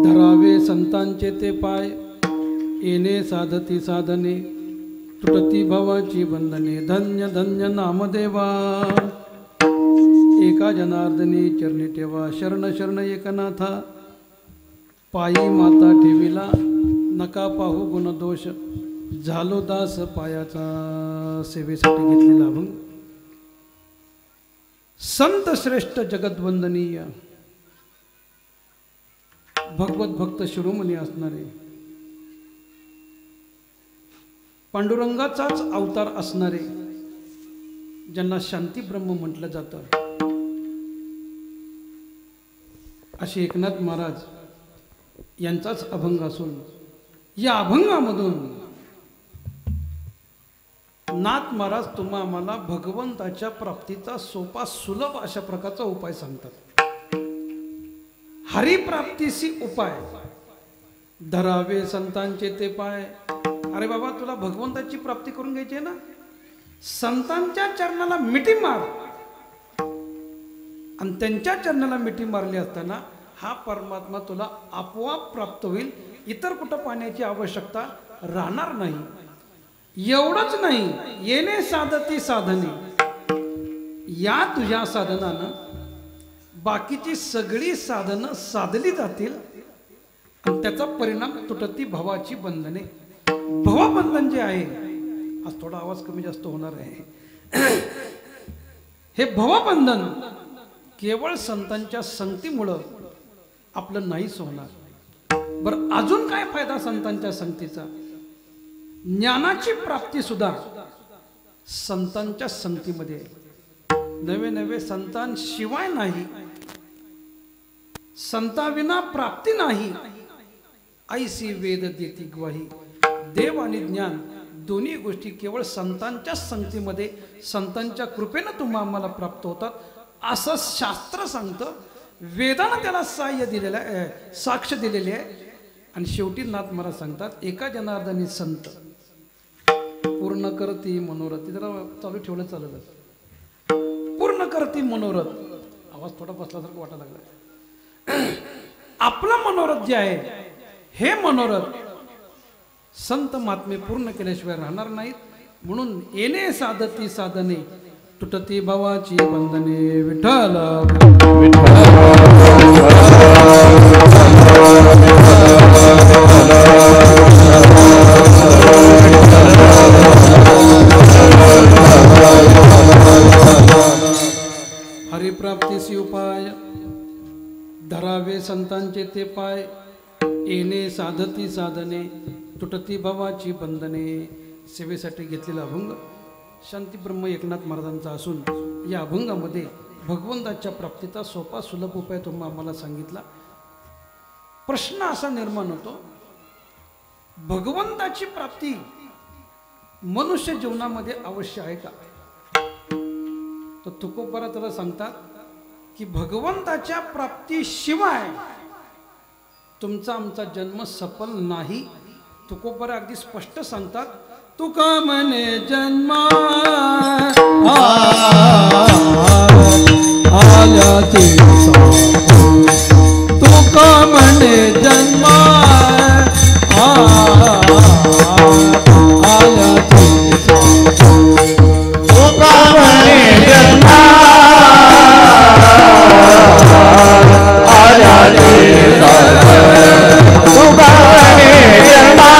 धरावे संतांचे ते पाय, येणे साधती साधने, तुटती भवाची बंधने, धन्य धन्य नामदेवा। एका जनार्दनी चरणी ठेवा, शरण शरण एकनाथा। पायी माता ठेविला, नका पाहू गुणदोष, झालो दास पायाचा, सेवेसाठी घेतलेला अभंग। संत श्रेष्ठ जगतवंदनीय, भगवत भक्त शिरोमणी असणारे, पांडुरंगाचाच अवतार असणारे, ज्यांना शांती ब्रह्म म्हटलं जातं, असे एकनाथ महाराज यांचाच अभंग असून या अभंगामधून नाथ महाराज तुम्हा आम्हाला भगवंताच्या प्राप्तीचा सोपा सुलभ अशा प्रकारचा उपाय सांगतात। हरिप्राप्तीसी उपाय, धरावे संतांचे ते पाय। अरे बाबा, तुला भगवंताची प्राप्ती करून घ्यायची आहे ना, संतांच्या चरणाला मिठी मार, आणि त्यांच्या चरणाला मिठी मारली असताना हा परमात्मा तुला आपोआप प्राप्त होईल। इतर कुठं पाण्याची आवश्यकता राहणार नाही। एवढंच नाही, येणे साधती साधने, या तुझ्या साधनानं बाकीची सगळी साधनं साधली जातील, आणि त्याचा परिणाम तुटती भवाची बंधने। भवबंधन जे आहे, आज थोडा आवाज कमी जास्त होणार आहे, हे भवबंधन केवळ संतांच्या संगतीमुळं आपलं नाहीच होणार। बरं, अजून काय फायदा संतांच्या संगतीचा? ज्ञानाची प्राप्ती सुद्धा संतांच्या संगतीमध्ये, नवे नवे संतांशिवाय नाही, संताविना प्राप्ती नाही, ऐसी वेद देती ग्वाही। देव आणि ज्ञान दोन्ही गोष्टी केवळ संतांच्या संगतीमध्ये, संतांच्या कृपेनं तुम्हा आम्हाला प्राप्त होतात, असं शास्त्र सांगतं। वेदानं त्याला सहाय्य दिलेलं आहे, साक्ष दिलेली आहे। आणि शेवटी नाथ महाराज सांगतात, एका जनार्दनी संत पूर्ण करती मनोरथ। जरा चालू ठेवलं चालत, पूर्ण करती मनोरथ। आवाज थोडा बसल्यासारखं वाटायला लागला। आपलं मनोरथ जे आहे, हे मनोरथ संत महात्मे पूर्ण केल्याशिवाय राहणार नाहीत। म्हणून येणे साधती साधने, तुटती भवाची बंधने। विठ्ठल हरिप्राप्तीसी उपाय, धरावे संतांचे ते पाय, येणे साधती साधने, तुटती भवाची बंधने। सेवेसाठी घेतलेला अभंग शांतीब्रह्म एकनाथ महाराजांचा असून या अभंगामध्ये भगवंताच्या प्राप्तीचा सोपा सुलभ उपाय तुम्ही आम्हाला सांगितला। प्रश्न असा निर्माण होतो, भगवंताची प्राप्ती मनुष्य जीवनामध्ये अवश्य आहे का? तर तुकोबारा त्याला सांगतात की भगवंताच्या प्राप्तीशिवाय तुमचा आमचा जन्म सफल नाही। तुकोबारा अगदी स्पष्ट सांगतात, तुका म्हणे जन्मा आल्याचे तुका म्हणे जन्मा आल्याचे तुका म्हणे जन्मा आल्याचे तुका म्हणे जन्मा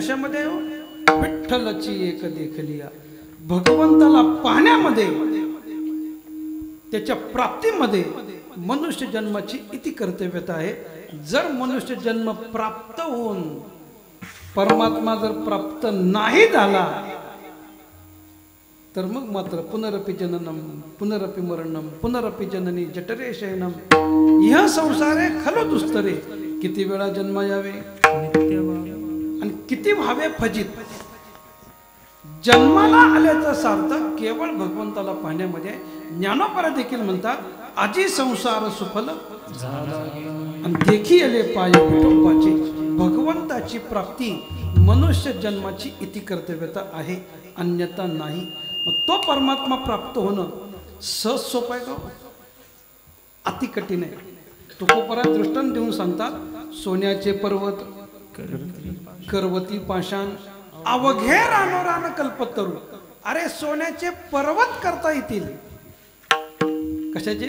कशामध्ये हो? विठ्ठलची एक देखलिया, भगवंताला पाहण्यामध्ये, त्याच्या प्राप्तीमध्ये मनुष्य जन्माची इति कर्तव्यता आहे. जर मनुष्य जन्म प्राप्त होऊन परमात्मा जर प्राप्त नाही झाला तर मग मात्र पुनरपि जननम पुनरपि मरणम पुनरपि जननी जठरे शयनम ह्या संसारे खलो दुस्तरे. किती वेळा जन्म यावे आणि किती व्हावे फजित. जन्माला आल्याचा सार्थक केवळ भगवंताला पाहण्यामध्ये. ज्ञानोपरा देखील म्हणतात आजी संसार सुफल आणि देखी आले पाय विठोबाचे. भगवंताची प्राप्ती मनुष्य जन्माची इति कर्तव्यता आहे, अन्यथा नाही. मग तो परमात्मा प्राप्त होणं सहज सोपं आहे का? अति कठीण आहे. तुकोपरात दृष्टांत देऊन सांगतात सोन्याचे पर्वत करवती पाषाण अवघे रानोरान कल्पतरू. अरे सोन्याचे पर्वत करता येतील. कशाचे?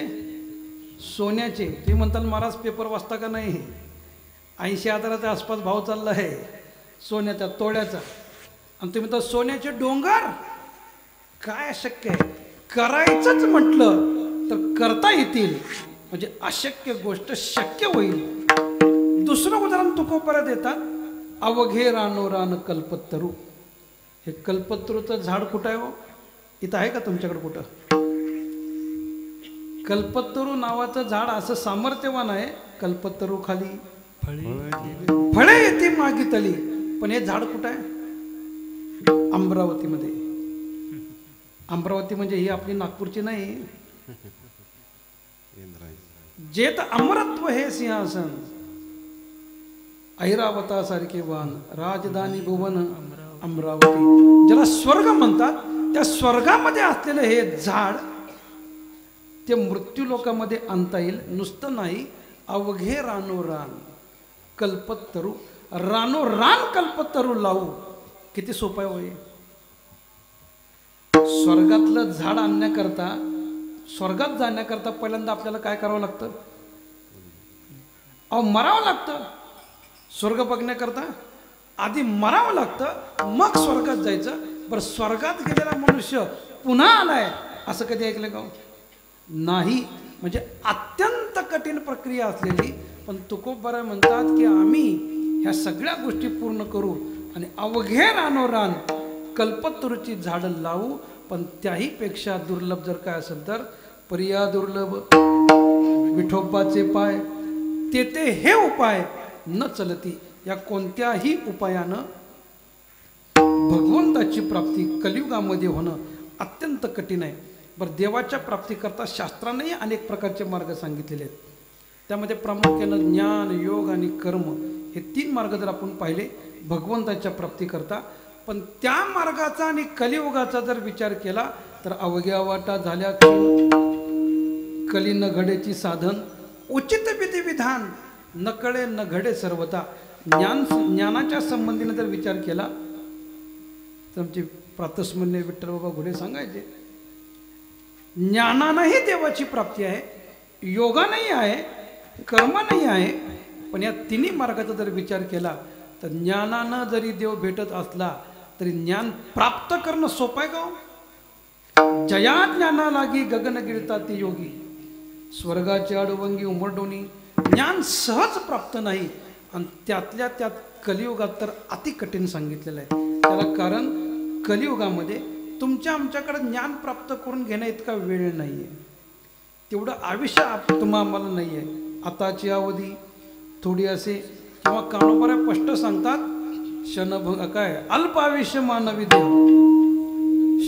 सोन्याचे. तुम्ही म्हणताल महाराज पेपर वाचता का नाही? 80,000च्या आसपास भाव चालला आहे सोन्याचा तोड्याचा, आणि तुम्ही तर सोन्याचे डोंगर. काय शक्य आहे? करायचंच म्हटलं तर करता येतील, म्हणजे अशक्य गोष्ट शक्य होईल. दुसरं उदाहरण तुकोपरा देतात अवघे रानोरान कल्पतरू. हे कल्पतरूचं झाड कुठं आहे हो? इथं आहे का तुमच्याकडे कुठं? कल्पतरू नावाचं झाड असं सामर्थ्यवान आहे. कल्पतरू खाली फळे येते मागितली, पण हे झाड कुठं आहे? अमरावतीमध्ये. अमरावती म्हणजे ही आपली नागपूरची नाही. जेत अमरत्व हे सिंहासन ऐरावतासारखे वाहन राजधानी भुवन अमरावती. ज्याला स्वर्ग म्हणतात त्या स्वर्गामध्ये असलेलं हे झाड ते मृत्यू लोकामध्ये आणता येईल. नुसतं नाही, अवघे रानोरान कल्पतरू. रानोरान कल्पतरू लावू. किती सोपं आहे होय. स्वर्गातलं झाड आणण्याकरता, स्वर्गात जाण्याकरता पहिल्यांदा आपल्याला काय करावं लागतं? अहो मरावं लागतं. स्वर्ग बघण्याकरता आधी मरावं लागतं, मग स्वर्गात जायचं. बरं, स्वर्गात गेलेला मनुष्य पुन्हा आलाय असं कधी ऐकलं का? नाही. म्हणजे अत्यंत कठीण प्रक्रिया असलेली. पण तुकोबरा म्हणतात की आम्ही ह्या सगळ्या गोष्टी पूर्ण करू आणि अवघे रानोरान कल्पतरूची झाडं लावू. पण त्याही पेक्षा दुर्लभ जर काय असेल तर पर्या दुर्लभ विठोबाचे पाय तेथे हे उपाय न चलती. या कोणत्याही उपायानं भगवंताची प्राप्ती कलियुगामध्ये होणं अत्यंत कठीण आहे. बरं, देवाच्या प्राप्तीकरता शास्त्रानेही अनेक प्रकारचे मार्ग सांगितलेले आहेत. त्यामध्ये प्रामुख्यानं ज्ञान, योग आणि कर्म हे 3 मार्ग जर आपण पाहिले भगवंताच्या प्राप्तीकरता. पण त्या मार्गाचा आणि कलियुगाचा जर विचार केला तर अवघ्या वाटा झाल्या कली न घडेची साधन. उचित विधी विधान न कळे न घडे सर्वता. ज्ञानाच्या संबंधीने जर विचार केला तर आमचे प्रातस्मरणीय विठ्ठल बाबा घोडे सांगायचे ज्ञानानंही देवाची प्राप्ती आहे, योगानंही आहे, कर्मानंही आहे. पण या तिन्ही मार्गाचा जर विचार केला तर ज्ञानानं जरी देव भेटत असला तरी ज्ञान प्राप्त करणं सोपं आहे का? जया ज्ञाना लागी गगन गिळता ती योगी. स्वर्गाच्या अडवंगी उमरडोनी ज्ञान सहज प्राप्त नाही. आणि त्यातल्या त्यात कलियुगात तर अति कठीण सांगितलेलं आहे. त्याला कारण कलियुगामध्ये तुमच्या आमच्याकडे ज्ञान प्राप्त करून घेण्या इतका वेळ नाही आहे. तेवढं आयुष्य आम्हाला नाही आहे. आताची अवधी थोडी असे किंवा कानोपऱ्या स्पष्ट सांगतात क्षणभंग काय अल्प आयुष्य मानवी देव.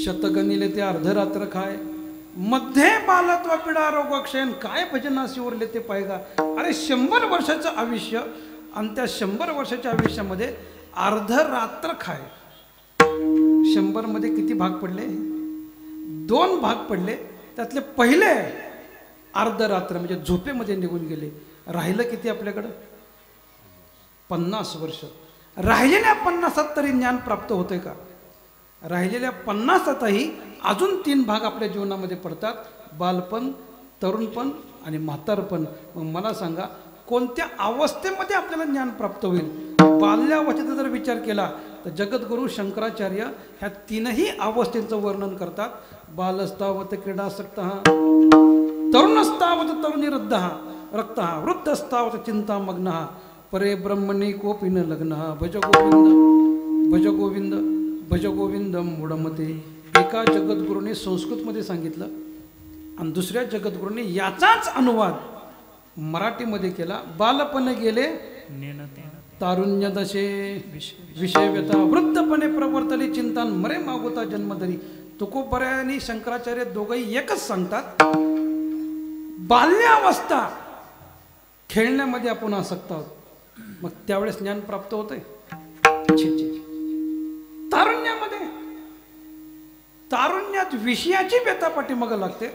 शतगणिले ते अर्धरात्र खाय मध्ये बालत्व पिडा रोगक्षयन. काय भजनाशी उरले ते पाहिगा. अरे 100 वर्षाचं आयुष्य आणि त्या 100 वर्षाच्या आयुष्यामध्ये अर्धरात्र खाय. 100 मध्ये किती भाग पडले? 2 भाग पडले. त्यातले पहिले अर्धरात्र म्हणजे झोपेमध्ये निघून गेले. राहिलं किती आपल्याकडं? 50 वर्ष. राहिलेल्या 50 तरी ज्ञान प्राप्त होते का? राहिलेल्या 50ही अजून 3 भाग आपल्या जीवनामध्ये पडतात. बालपण, तरुणपण आणि म्हातारपण. मग मला सांगा कोणत्या अवस्थेमध्ये आपल्याला ज्ञान प्राप्त होईल? बाल्यावस्थेचा जर विचार केला तर जगद्गुरु शंकराचार्य ह्या तीनही अवस्थेचं वर्णन करतात. बालस्तावत क्रीडासक्त, तरुणस्तावत तरुनिरुद्ध रक्त, वृद्धस्तावत चिंतामग्न, परे ब्रह्मणी कोपी न लग्न, भज गोविंद भज गोविंद भज गोविंद मूढमते. एका जगद्गुरूने संस्कृतमध्ये सांगितलं आणि दुसऱ्या जगद्गुरूने याचाच अनुवाद मराठीमध्ये केला. बालपणे गेले तारुण्य दशे विषय व्यथा, वृद्धपणे प्रवर्तली चिंतान, मरे मागोता जन्मधरी. तुकोबराय आणि शंकराचार्य दोघंही एकच सांगतात, बाल्यावस्था खेळण्यामध्ये आपण आसक्त आहोत, मग त्यावेळेस ज्ञान प्राप्त होतंय. तारुण्यामध्ये तारुण्यात विषयाची व्यथा पाठीमागं लागते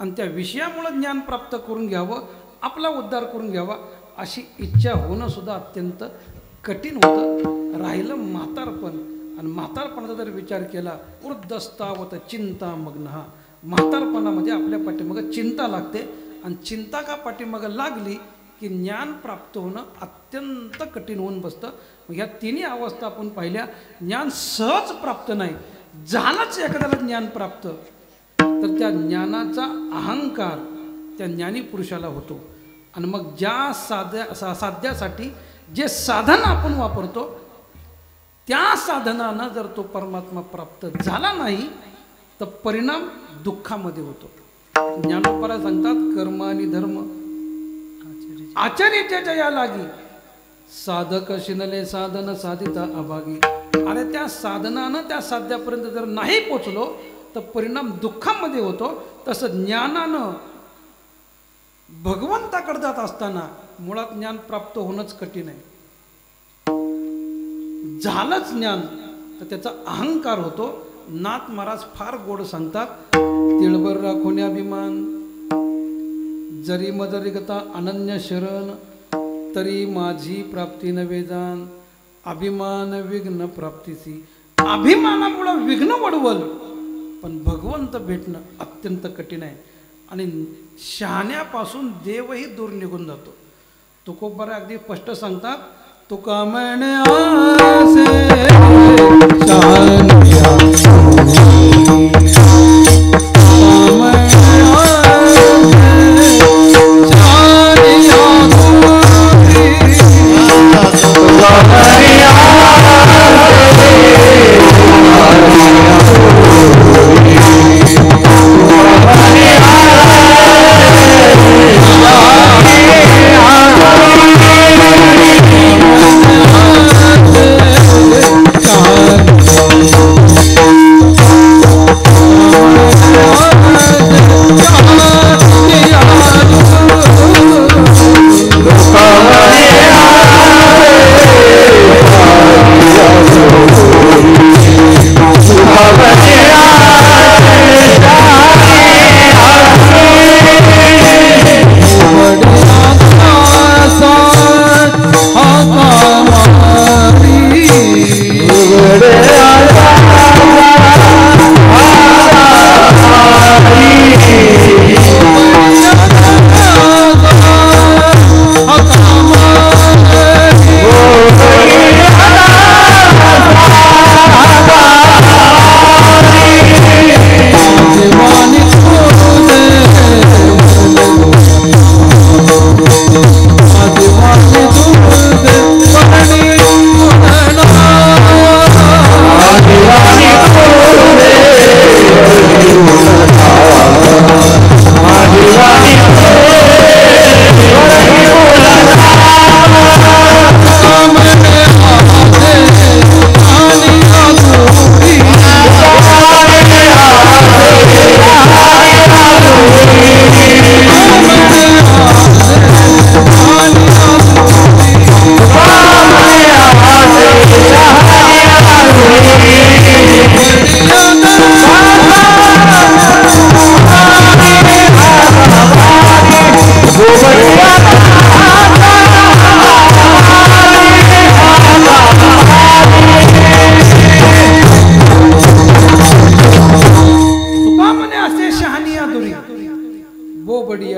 आणि त्या विषयामुळे ज्ञान प्राप्त करून घ्यावं, आपला उद्धार करून घ्यावा अशी इच्छा होणं सुद्धा अत्यंत कठीण होतं. राहिलं म्हातारपण, आणि म्हातारपणाचा जर विचार केला, वृद्धस्तावत चिंता मग्न, म्हातारपणामध्ये आपल्या पाठीमागं चिंता लागते आणि चिंता का पाठीमागं लागली की ज्ञान प्राप्त होणं अत्यंत कठीण होऊन बसतं. मग ह्या तिन्ही अवस्था आपण पाहिल्या. ज्ञान सहज प्राप्त नाही, झालंच एखाद्याला ज्ञान प्राप्त तर त्या ज्ञानाचा अहंकार त्या ज्ञानी पुरुषाला होतो. आणि मग ज्या साध्यासाठी जे साधन आपण वापरतो त्या साधनानं जर तो परमात्मा प्राप्त झाला नाही तर परिणाम दुःखामध्ये होतो. ज्ञानोपरा सांगतात, कर्म आणि धर्म आचर्याच्या जया लागी, साधक शिनले साधन साधिता अभागी. आणि त्या साधनानं त्या साध्यापर्यंत जर नाही पोचलो तर परिणाम दुःखामध्ये होतो. तसं ज्ञानानं भगवंताकडे जात असताना मुळात ज्ञान प्राप्त होणंच कठीण आहे. झालंच ज्ञान तर त्याचा अहंकार होतो. नाथ महाराज फार गोड सांगतात, तिळभर राखोने अभिमान, जरी मजरी गता अनन्य शरण, तरी माझी प्राप्ती न वेदान, अभिमान विघ्न प्राप्तीसी. अभिमानामुळे विघ्न वडवल, पण भगवंत भेटणं अत्यंत कठीण आहे. आणि शहाण्यापासून देवही दूर निघून जातो. तुकोबराय अगदी स्पष्ट सांगतात, तुका म्हणे आसे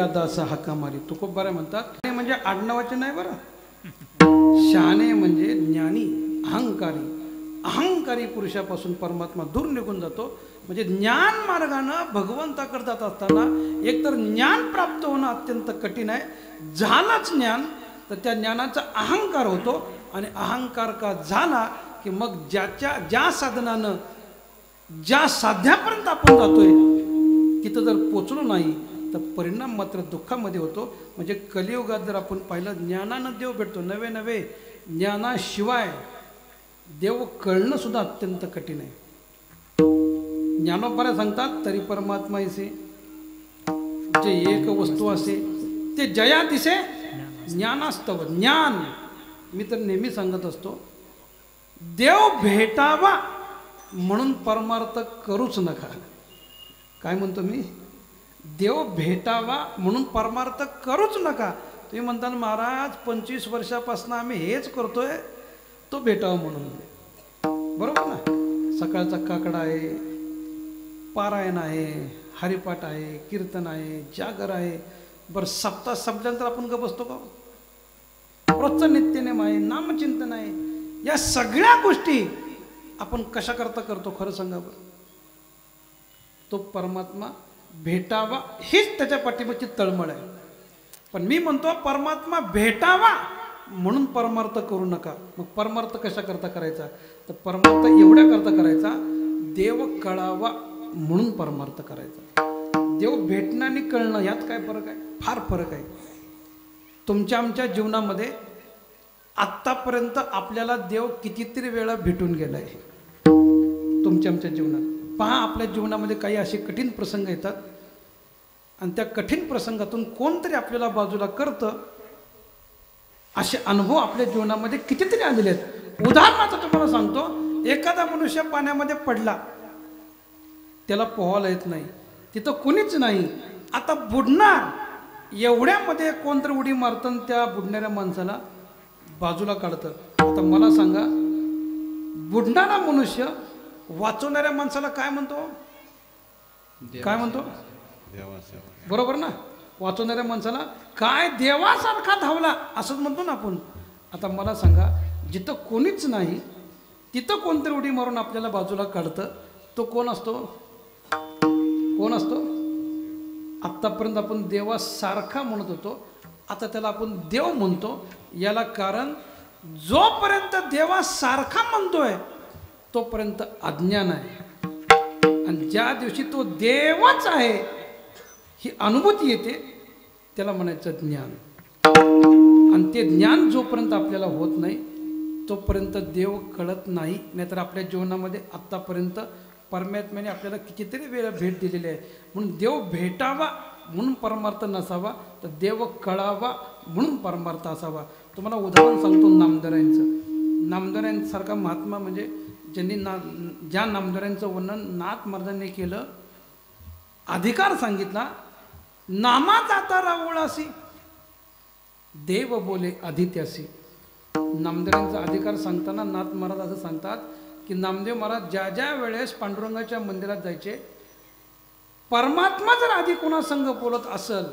दासा हाका मारी. तुकोबराय म्हणतात म्हणजे आडनावाचे नाही बरं. शहाणे म्हणजे ज्ञानी, अहंकारी. अहंकारी पुरुषापासून परमात्मा दूर निघून जातो. म्हणजे ज्ञान मार्गानं भगवंताकडे जात असताना एकतर ज्ञान प्राप्त होणं अत्यंत कठीण आहे. झालंच ज्ञान तर त्या ज्ञानाचा अहंकार होतो आणि अहंकार का झाला की मग ज्या साधनानं ज्या साध्यापर्यंत आपण जातोय तिथं जर पोचलो नाही तर परिणाम मात्र दुःखामध्ये होतो. म्हणजे कलियुगात जर आपण पाहिलं ज्ञानानं देव भेटतो. नवे नवे ज्ञानाशिवाय देव कळणं सुद्धा अत्यंत कठीण आहे. ज्ञानोबऱ्या सांगतात तरी परमात्मा ऐसे जे एक वस्तू असे ते जया दिसे ज्ञानास्तव. ज्ञान मी तर नेहमी सांगत असतो देव भेटावा म्हणून परमार्थ करूच नका. काय म्हणतो मी? देव भेटावा म्हणून परमार्थ करूच नका. तुम्ही म्हणता महाराज 25 वर्षापासून आम्ही हेच करतोय तो भेटावा म्हणून. बरोबर ना? सकाळचा काकडा आहे, पारायण आहे, हरिपाठ आहे, कीर्तन आहे, जागर आहे. बरं सप्ताह संपल्यानंतर आपण ग बसतो का? रोजचं नित्यनेम आहे, नामचिंतन आहे. या सगळ्या गोष्टी आपण कशा करता करतो खरं सांगा बरं? तो परमात्मा भेटावा हीच त्याच्या पाठीमागची तळमळ आहे. पण मी म्हणतो परमात्मा भेटावा म्हणून परमार्थ करू नका. मग परमार्थ कशा करता करायचा? तर परमार्थ एवढ्या करता करायचा देव कळावा म्हणून परमार्थ करायचा. देव भेटणं आणि कळणं यात काय फरक आहे? फार फरक आहे. तुमच्या आमच्या जीवनामध्ये आत्तापर्यंत आपल्याला देव कितीतरी वेळा भेटून गेला आहे. तुमच्या आमच्या जीवनात पहा, आपल्या जीवनामध्ये काही असे कठीण प्रसंग येतात आणि त्या कठीण प्रसंगातून कोणतरी आपल्याला बाजूला करतं. असे अनुभव आपल्या जीवनामध्ये कितीतरी आलेले आहेत. उदाहरणार्थ तुम्हाला सांगतो, एखादा मनुष्य पाण्यामध्ये पडला, त्याला पोहायला येत नाही, तिथं कोणीच नाही, आता बुडणार. एवढ्यामध्ये कोणतरी उडी मारतं आणि त्या बुडणाऱ्या माणसाला बाजूला काढतं. आता मला सांगा, बुडणारा मनुष्य वाचवणाऱ्या माणसाला काय म्हणतो? काय म्हणतो? बरोबर ना? वाचवणाऱ्या माणसाला काय देवासारखा धावला असंच म्हणतो ना आपण. आता मला सांगा, जिथं कोणीच नाही तिथं कोणतरी उडी मारून आपल्याला बाजूला काढतं, तो कोण असतो? कोण असतो? आत्तापर्यंत आपण देवासारखा म्हणत होतो, आता त्याला आपण देव म्हणतो. याला कारण जोपर्यंत देवासारखा म्हणतोय तोपर्यंत अज्ञान आहे. आणि ज्या दिवशी तो देवच आहे ही अनुभूती येते त्याला म्हणायचं ज्ञान. आणि ते ज्ञान जोपर्यंत आपल्याला होत नाही तोपर्यंत देव कळत नाही. नाहीतर आपल्या जीवनामध्ये आत्तापर्यंत परमात्म्याने आपल्याला कितीतरी वेळा भेट दिलेली आहे. म्हणून देव भेटावा म्हणून परमार्थ नसावा, तर देव कळावा म्हणून परमार्थ असावा. तुम्हाला उदाहरण सांगतो नामदेवांचं. नामदेवांसारखा महात्मा म्हणजे ज्यांनी ज्या नामदेवांचं वर्णन नाथ महाराजांनी केलं, अधिकार सांगितला, नामा जाता रावळासी देव बोले आदित्यासी. नामदेवांचा अधिकार सांगताना नाथ महाराज असं सांगतात की नामदेव महाराज ज्या ज्या वेळेस पांडुरंगाच्या मंदिरात जायचे, परमात्मा जर आधी कोणासंग बोलत असेल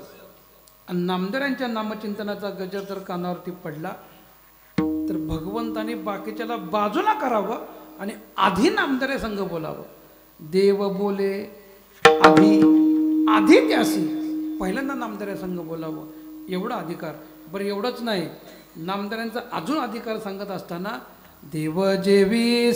आणि नामदेवांच्या नामचिंतनाचा गजर जर कानावरती पडला तर भगवंताने बाकीच्याला बाजूला करावं आणि आधी नामदेव संघ बोलावं. देव बोले आधी आधी त्यासी, पहिल्यांदा नामदेव संघ बोलावं, एवढा अधिकार. बरं एवढंच नाही, नामदेवांचा अजून अधिकार सांगत असताना देव जेवी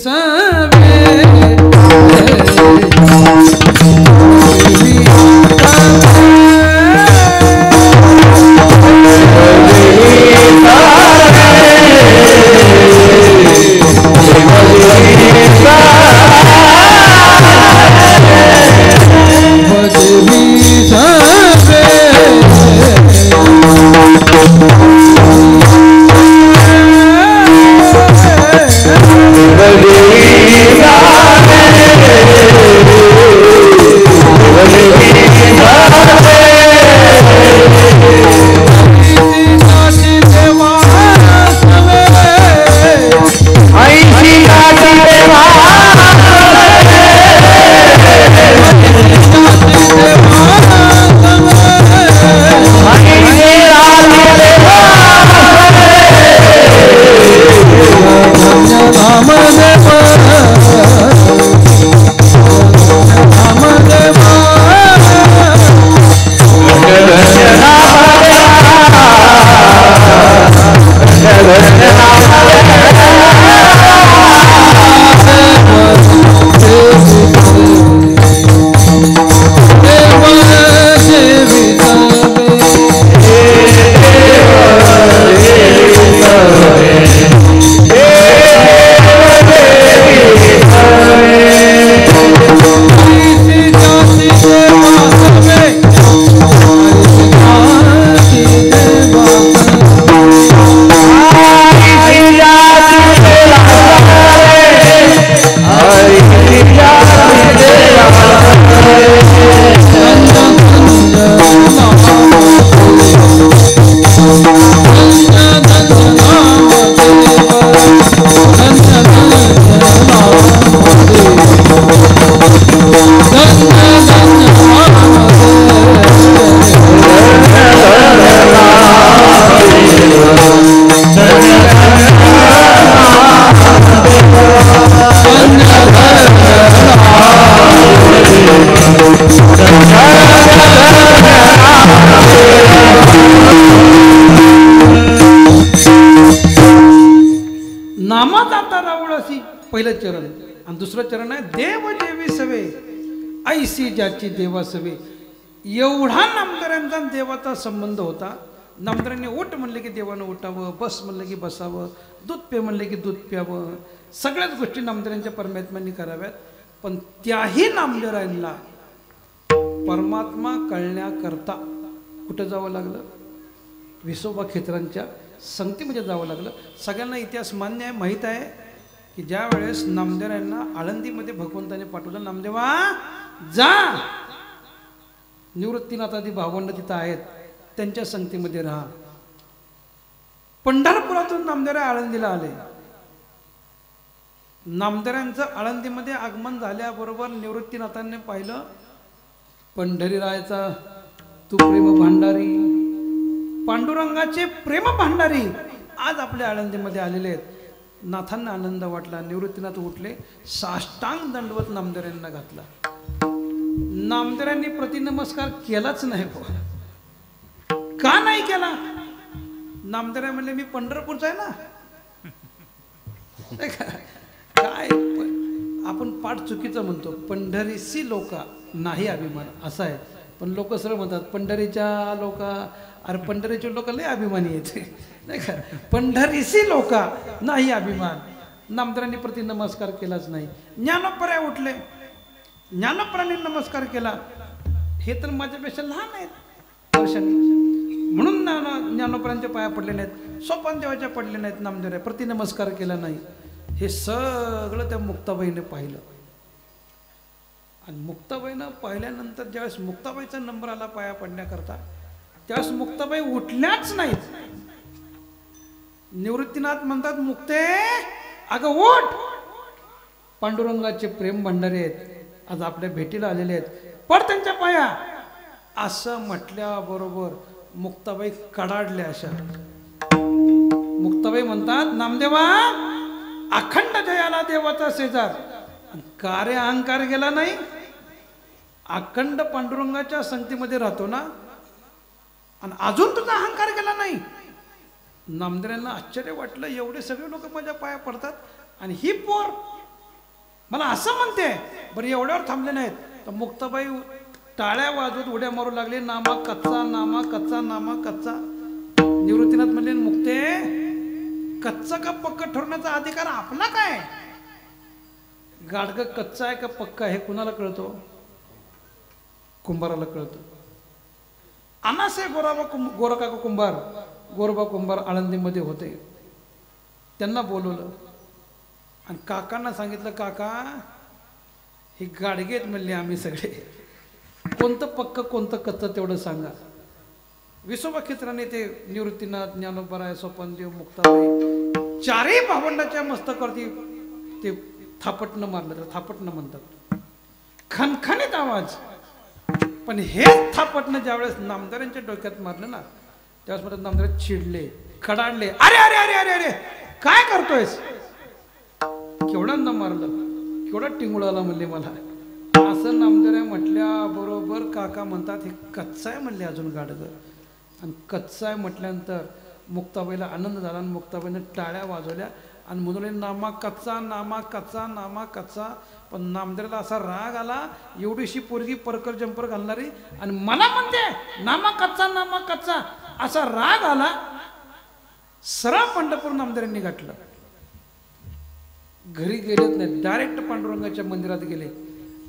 Hare पहिलं चरण. आणि दुसरं चरण आहे देव जेवी सवे ऐसी ज्याची देवा सवे. एवढा नामदारांचा देवाचा संबंध होता. नामदारांनी उठ म्हणले की देवानं उठावं, बस म्हणलं की बसावं, दूध पे म्हणले की दूध प्यावं, सगळ्याच गोष्टी नामदारांच्या परमात्म्यांनी कराव्यात. पण त्याही नामदारांना परमात्मा कळण्याकरता कुठं जावं लागलं? विसोबा खेत्रांच्या संगतीमध्ये जावं लागलं. सगळ्यांना इतिहास मान्य आहे, माहीत आहे की ज्या वेळेस नामदेवांना आळंदीमध्ये भगवंताने पाठवलं, नामदेवा जा, निवृत्तीनाथादी भावंड तिथं आहेत, त्यांच्या संगतीमध्ये राहा. पंढरपुरातून नामदेव आळंदीला आले. नामदेवांचं आळंदीमध्ये आगमन झाल्याबरोबर निवृत्तीनाथांनी पाहिलं, पंढरीरायाचा तू प्रेम भांडारी, पांडुरंगाचे प्रेम भांडारी आज आपल्या आळंदीमध्ये आलेले आहेत. नाथांना आनंद वाटला. निवृत्तीनाथ उठले, साष्टांग दंडवत नामदेवांना घातला. नामदेवांनी प्रतिनमस्कार केलाच नाही. का नाही केला? नामदेव म्हणले मी पंढरपूरचा आहे ना. काय आपण पाठ चुकीचं म्हणतो. पंढरीसी लोका नाही अभिमान असं आहे. पण लोक सरळ म्हणतात पंढरीच्या लोका. अरे पंढरीचे लोक लय अभिमानी येते नाही का. पंढरीसी लोका नाही अभिमान. नामदेवांनी प्रति नमस्कार केलाच नाही. ज्ञानोपराय उठले, ज्ञानोपराने नमस्कार केला. हे तर माझ्यापेक्षा लहान आहेत वर्षांनी, म्हणून ज्ञानोपरांच्या पाया पडले नाहीत, सोपान देवाच्या पडले नाहीत. नामदेव प्रति नमस्कार केला नाही. हे सगळं त्या मुक्ताबाईने पाहिलं. आणि मुक्ताबाईनं पाहिल्यानंतर ज्यावेळेस मुक्ताबाईचा नंबर आला पाया पडण्याकरता, त्यावेळेस मुक्ताबाई उठल्याच नाहीत. निवृत्तीनाथ म्हणतात, मुक्ते अगं उठ, पांडुरंगाचे प्रेम भंडारी आहेत, आज आपल्या भेटीला आलेले आहेत, पड त्यांच्या पाया. असं म्हटल्याबरोबर मुक्ताबाई कडाडल्या. अशा मुक्ताबाई म्हणतात, नामदेवा अखंड जयाला देवाचा शेजार. कार्य अहंकार गेला नाही. अखंड पांडुरंगाच्या संगतीमध्ये राहतो ना, आणि अजून तुझा अहंकार गेला नाही. नामदेवांना आश्चर्य वाटलं, एवढे सगळे लोक माझ्या पाया पडतात आणि ही पोर मला असं म्हणते. बरं एवढ्यावर थांबले नाहीत तर मुक्ताबाई टाळ्या वाजवत उड्या मारू लागले. नामा कच्चा, नामा कच्चा, नामा कच्चा. निवृत्तीनाथ म्हणले, मुक्ते कच्चा का पक्क ठरवण्याचा अधिकार आपला काय? गाडग कच्चा आहे का पक्का हे कुणाला कळतो? कुंभाराला कळतं. अनासे गोरकाका कुंभार, गोरबा कुंभार आळंदीमध्ये होते. त्यांना बोलवलं आणि काकांना सांगितलं, काका हे गाडगेत म्हणले आम्ही सगळे, कोणतं पक्क कोणतं कच्चं तेवढं सांगा. विसोबा खेत्राने ते निवृत्तीनाथ, ज्ञानोबराय, सोपानदेव, मुक्ताबाई चारही भावंडाच्या मस्तकावरती ते थापटणं मारलं. तर थापटणं म्हणतात खणखणीत आवाज. पण हे थापटणं ज्यावेळेस नामदारांच्या डोक्यात मारलं ना, त्यावेळेस म्हणतात नामदार चिडले, खडाडले. अरे अरे अरे अरे अरे काय करतोयस? केवढ्यांदा मारलं, केवढा टिंगुळाला म्हणले मला. असं नामदार म्हटल्याबरोबर काका म्हणतात, हे कच्चा आहे म्हणले अजून गाडगं. आणि कच्चा आहे म्हटल्यानंतर मुक्ताबाईला आनंद झाला आणि मुक्ताबाईनं टाळ्या वाजवल्या आणि मुलं नामा कच्चा, नामा कच्चा, नामा कच्चा. पण नामदेवाला असा राग आला, एवढीशी पोरगी परकर जंपर घालणारी आणि मला म्हणते नामा कच्चा, नामा कच्चा. असा राग आला, सरळ पंढरपूर नामदेवांनी गाठलं. घरी गेलेच नाही, डायरेक्ट पांडुरंगाच्या मंदिरात गेले.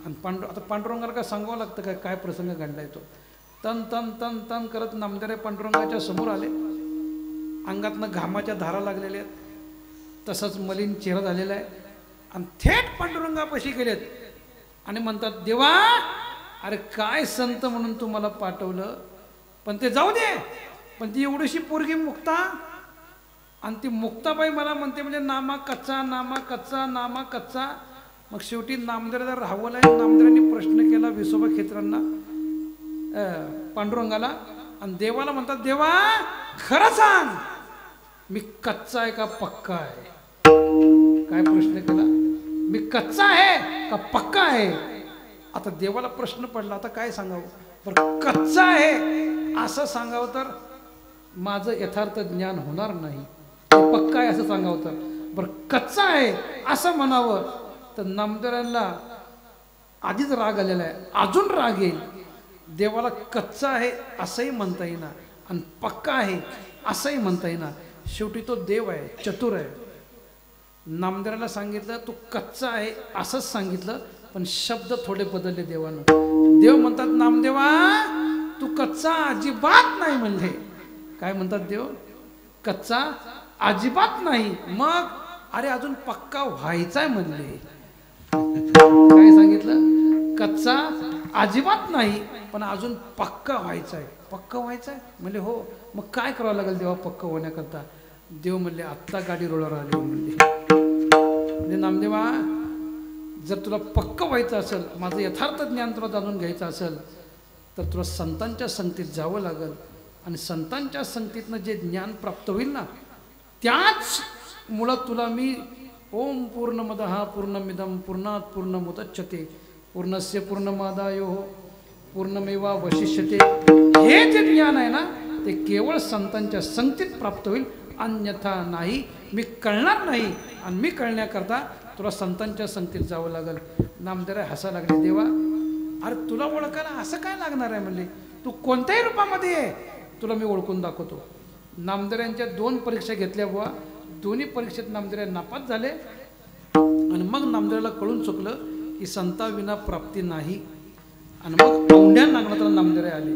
आणि आता पांडुरंगाला काय सांगावं लागतं काय, काय प्रसंग घडलाय तो. तन तन तन तन करत नामदेव पांडुरंगाच्या समोर आले. अंगातनं घामाच्या धारा लागलेल्या आहेत, तसंच मलिन चेहरा झालेला आहे. आणि थेट पांडुरंगापाशी गेलेत आणि म्हणतात, देवा अरे काय संत म्हणून तू मला पाठवलं, पण ते जाऊ दे, पण ती एवढीशी पोरगी मुक्ता आणि ती मुक्ताबाई मला म्हणते म्हणजे नामा कच्चा, नामा कच्चा, नामा कच्चा. मग शेवटी नामदेवाला राहावं लागेल. नामदेवांनी प्रश्न केला विसोबा खेत्रांना, पांडुरंगाला. आणि देवाला म्हणतात, देवा खरं सांग, मी कच्चा आहे का पक्का आहे? काय प्रश्न केला? मी कच्चा आहे का पक्का आहे? आता देवाला प्रश्न पडला, आता काय सांगावं? बरं कच्चा आहे असं सांगावं तर माझं यथार्थ ज्ञान होणार नाही. पक्का आहे असं सांगावं तर बरं कच्चा आहे असं म्हणावं तर नामदेवांना आधीच राग आलेला आहे, अजून राग येईल. देवाला कच्चा आहे असंही म्हणता येईना आणि पक्का आहे असंही म्हणता येईना. शेवटी तो देव आहे, चतुर आहे. नामदेवाला सांगितलं तू कच्चा आहे असंच सांगितलं, पण शब्द थोडे बदलले देवानं. देव म्हणतात नामदेवा तू कच्चा अजिबात नाही म्हणले. काय म्हणतात देव? कच्चा अजिबात नाही. मग अरे अजून पक्का व्हायचाय म्हणले. काय सांगितलं? कच्चा अजिबात नाही पण अजून पक्का व्हायचाय. पक्का व्हायचाय म्हणले हो. मग काय करावं लागेल देवा पक्का होण्याकरता? देव म्हणले आत्ता गाडी रोडवर आली म्हणले. नामदेवा जर तुला पक्क व्हायचं असेल, माझं यथार्थ ज्ञान तुला जाणून घ्यायचं असेल तर तुला संतांच्या संगतीत जावं लागेल. आणि संतांच्या संगतीतनं जे ज्ञान प्राप्त होईल ना त्याच मुळात तुला मी ओम पूर्णमदः पूर्णमिदं पूर्णात् पूर्णमुदच्यते पूर्णस्य पूर्णमादाय पूर्णमेवावशिष्यते हे जे ज्ञान आहे ना ते केवळ संतांच्या संगतीत प्राप्त होईल, अन्यथा नाही. मी कळणार नाही आणि मी कळण्याकरता तुला संतांच्या संगतीत जावं लागेल. नामदेव हसा लागले. देवा अरे तुला ओळखायला असं काय लागणार आहे म्हणले. तू कोणत्याही रूपामध्ये आहे, तुला मी ओळखून दाखवतो. नामदेवांच्या 2 परीक्षा घेतल्या बुवा. दोन्ही परीक्षेत नामदेव नापास झाले आणि मग नामदेवाला कळून चुकलं की संताविना प्राप्ती नाही. आणि मग औंढ्या नागनाथाला नामदेव आले.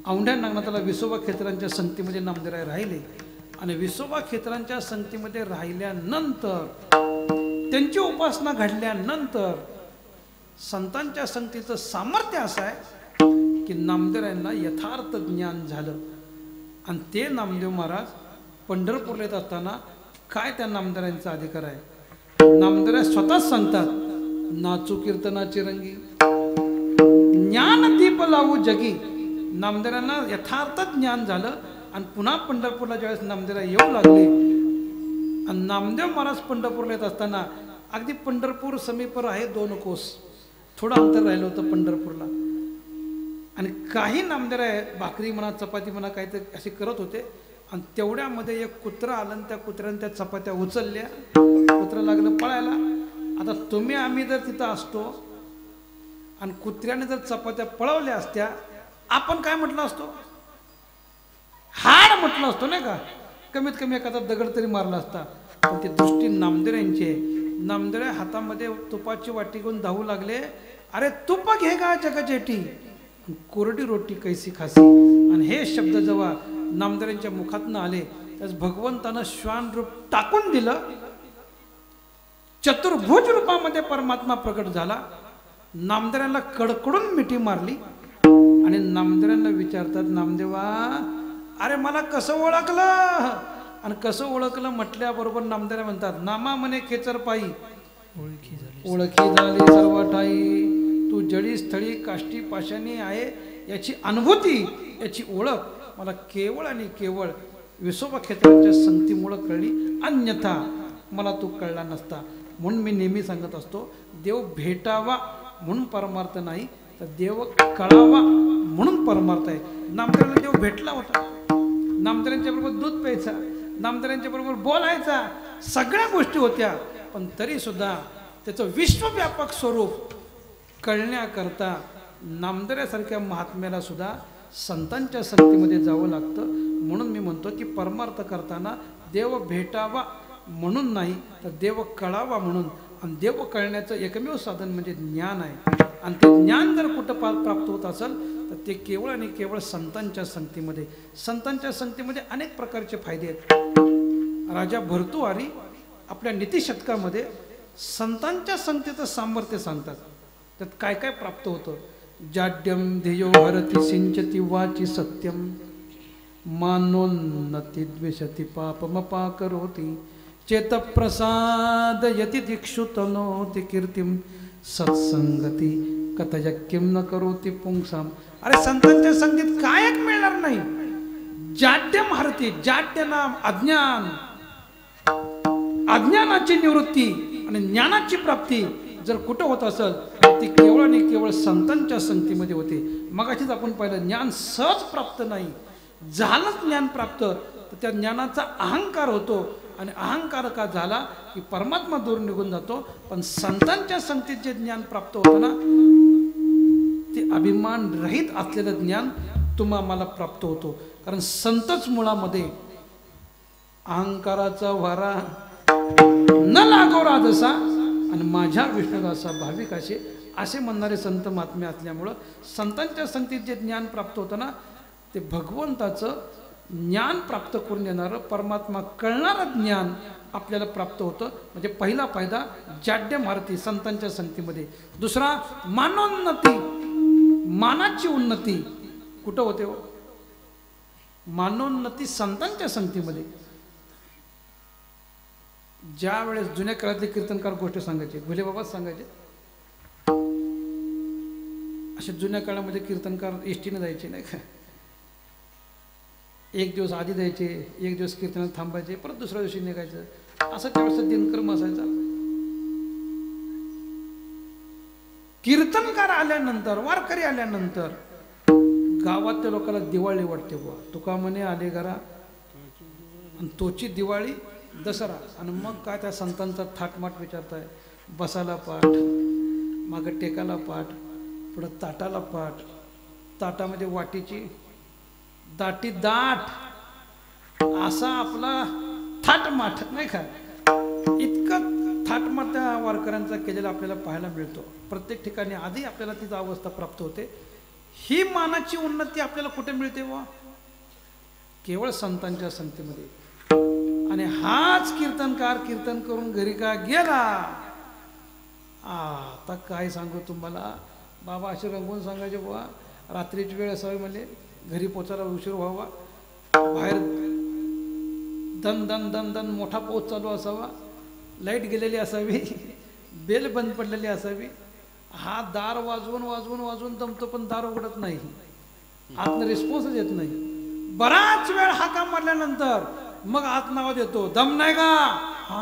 औंढ्या नागनाथाला विसोबा खेत्रांच्या संगतीमध्ये नामदेव राहिले. आणि विसोबा खेत्रांच्या संगतीमध्ये राहिल्यानंतर त्यांची उपासना घडल्यानंतर संतांच्या संगतीचं सामर्थ्य असं आहे की नामदेवांना यथार्थ ज्ञान झालं. आणि ते नामदेव महाराज पंढरपूरला येत असताना काय त्या नामदेवांचा अधिकार आहे? नामदेव स्वतःच सांगतात नाचू कीर्तनाची रंगी ज्ञान दीप लावू जगी. नामदेवांना यथार्थ ज्ञान झालं आणि पुन्हा पंढरपूरला ज्यावेळेस नामदेव येऊ लागले आणि नामदेव महाराज पंढरपूरला येत असताना अगदी पंढरपूर समीप आहे 2 कोस, थोडं अंतर राहिलं होतं पंढरपूरला. आणि काही नामदेव भाकरी म्हणा चपाती म्हणा काहीतरी असे करत होते आणि तेवढ्यामध्ये एक कुत्रा आलं आणि त्या कुत्र्याने त्या चपात्या उचलल्या. कुत्रं लागलं पळायला. आता तुम्ही आम्ही जर तिथं असतो आणि कुत्र्याने जर चपात्या पळवल्या असत्या आपण काय म्हटलं असतो? हाड म्हटलं असतो नाही का? कमीत कमी एखादा दगड तरी मारला असता. पण ते दृष्टी नामदेव यांची आहे. नामदेव हातामध्ये तुपाची वाटी घेऊन धावू लागले. अरे तुप घे का जगजेठी कोरडी रोटी कैसी खासी. आणि हे शब्द जेव्हा नामदेवांच्या मुखातनं आले त्यास भगवंतानं श्वान रूप टाकून दिलं. चतुर्भुज रूपामध्ये परमात्मा प्रकट झाला. नामदेवांना कडकडून मिठी मारली आणि नामदेवांना विचारतात नामदेवा अरे मला कसं ओळखलं? आणि कसं ओळखलं म्हटल्याबरोबर नामदेव म्हणतात नामा म्हणे खेचर पायी ओळखी झाली सर्व ठाई. तू जडी स्थळी काष्टी पाशानी आहे याची अनुभूती, याची ओळख मला केवळ आणि केवळ विसोबा खेत्रांच्या संगतीमुळं कळली, अन्यथा मला तू कळला नसता. म्हणून मी नेहमी सांगत असतो देव भेटावा म्हणून परमार्थ नाही तर देव कळावा म्हणून परमार्थ आहे. नामदेवाला देव भेटला होता. नामदेवांच्या बरोबर दूध प्यायचा, नामदेवांच्या बरोबर बोलायचा, सगळ्या गोष्टी होत्या. पण तरी सुद्धा त्याचं विश्वव्यापक स्वरूप कळण्याकरता नामदेवासारख्या महात्म्याला सुद्धा संतांच्या संगतीमध्ये जावं लागतं. म्हणून मी म्हणतो की परमार्थ करताना देव भेटावा म्हणून नाही तर देव कळावा म्हणून. आणि देव कळण्याचं एकमेव साधन म्हणजे ज्ञान आहे. आणि ते ज्ञान जर कुठं प्राप्त होत असेल तर ते केवळ आणि केवळ संतांच्या संगतीमध्ये. संतांच्या संगतीमध्ये अनेक प्रकारचे फायदे आहेत. राजा भर्तृहरी आपल्या नीतिशतकामध्ये संतांच्या संगतीचं सामर्थ्य सांगतात. त्यात काय काय प्राप्त होतं? जाड्यम ध्येयो हरति सिंचति वाची सत्यम मानोन्नति द्वेषति पापमपा करोति चेतप्रसाद यति दिक्षु तनोति कीर्तिम सत्संगती कथयक्यम न करोति पुंसाम. अरे संतांच्या संगतीत काय एक मिळणार नाही. जाड्यम हरति, जाड्य नाम अज्ञान, अज्ञानाची निवृत्ती आणि ज्ञानाची प्राप्ती जर कुठं होत असेल तर ती केवळ आणि केवळ संतांच्या संगतीमध्ये होते. मगाशीच आपण पाहिलं ज्ञान सहज प्राप्त नाही. झालंच ज्ञान प्राप्त तर त्या ज्ञानाचा अहंकार होतो आणि अहंकार का झाला की परमात्मा दूर निघून जातो. पण संतांच्या संगतीत जे ज्ञान प्राप्त होतं ना ते अभिमान रहित असलेलं ज्ञान तुम्हाला प्राप्त होतो. कारण संतच मुळामध्ये अहंकाराचा वारा न लागो राजसा आणि माझ्या विष्णुदासा भाविक असे म्हणणारे संत महात्मे असल्यामुळं संतांच्या संगतीत जे ज्ञान प्राप्त होतं ना ते भगवंताचं ज्ञान प्राप्त करून देणारं परमात्मा कळणारं ज्ञान आपल्याला प्राप्त होतं. म्हणजे पहिला फायदा जाड्य मारुती संतांच्या संगतीमध्ये. दुसरा मानोन्नती, मानाची उन्नती कुठं होते हो? मानोन्नती संतांच्या संगतीमध्ये. ज्या वेळेस जुन्या काळातले कीर्तनकार गोष्ट सांगायचे, भोले बाबाच सांगायचे. असे जुन्या काळामध्ये कीर्तनकार एसटीने जायचे नाही का, एक दिवस आधी जायचे, एक दिवस कीर्तनात थांबायचे, परत दुसऱ्या दिवशी निघायचं. असं त्यावेळेस दिनक्रम असायचा. कीर्तनकार आल्यानंतर, वारकरी आल्यानंतर गावातल्या लोकांना दिवाळी वाटते. बुवा तुका म्हणे आले घरा आणि तोची दिवाळी दसरा. आणि मग काय त्या संतांचा थाटमाट विचारताय. बसाला पाठ, मागं टेकाला पाठ, पुढं ताटाला पाठ, ताटामध्ये वाटीची दाटी दाट, असा आपला थाटमाट नाही का. इतकं थाटमाट त्या वारकऱ्यांचा केलेला आपल्याला पाहायला मिळतो. प्रत्येक ठिकाणी आधी आपल्याला तिचा अवस्था प्राप्त होते. ही मानाची उन्नती आपल्याला कुठे मिळते वा? केवळ संतांच्या संगतीमध्ये. आणि हाच कीर्तनकार कीर्तन करून घरी का गेला, आता काय सांगू तुम्हाला. बाबा असे रंगवून सांगायचे बुवा रात्रीची वेळ असावी, म्हणजे घरी पोचायला उशीर व्हावा, बाहेर दन दन दन दन मोठा पाऊस चालू असावा, लाईट गेलेली असावी, बेल बंद पडलेली असावी. हा दार वाजवून वाजवून वाजवून दमतो पण दार उघडत नाही, आतनं रिस्पॉन्सच येत नाही. बराच वेळ हाका मारल्यानंतर मग आत नावाज येतो, दम नाही का? हा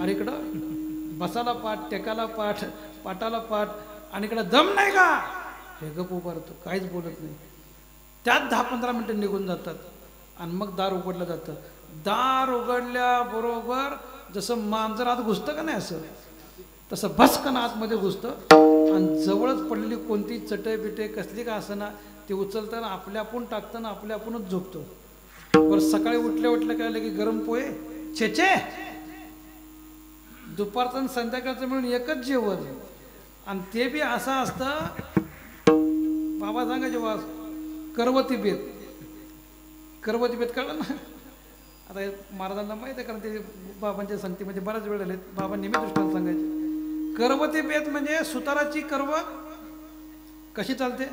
अरे इकडं बसाला पाठ, टेकाला पाठ, पाटाला पाठ, आणि इकडं दम नाही का? हे गप उभारतो, काहीच बोलत नाही. त्यात 10-15 मिनिटं निघून जातात आणि मग दार उघडलं जातं. दार उघडल्याबरोबर जसं मांजर आत घुसतं का नाही असं, तसं भस्कन आतमध्ये घुसतं आणि जवळच पडलेली कोणती चटई बिटई कसली का असं ना ते उचलताना आपल्या आपण टाकताना आपल्या आपणच झोपतो. बरं सकाळी उठल्या उठल्या काय की गरम पोहे छेचे, दुपारचं आणि संध्याकाळचं मिळून एकच जेवण. आणि ते बी असं असतं, बाबा सांगायचे वा करवती बेत. करवती बेत कळलं ना आता महाराजांना माहिती आहे, कारण ते बाबांच्या संगतीमध्ये बऱ्याच वेळ आले. बाबा नेहमी दृष्टांत सांगायचे. करवती बेत म्हणजे सुताराची करव कशी चालते,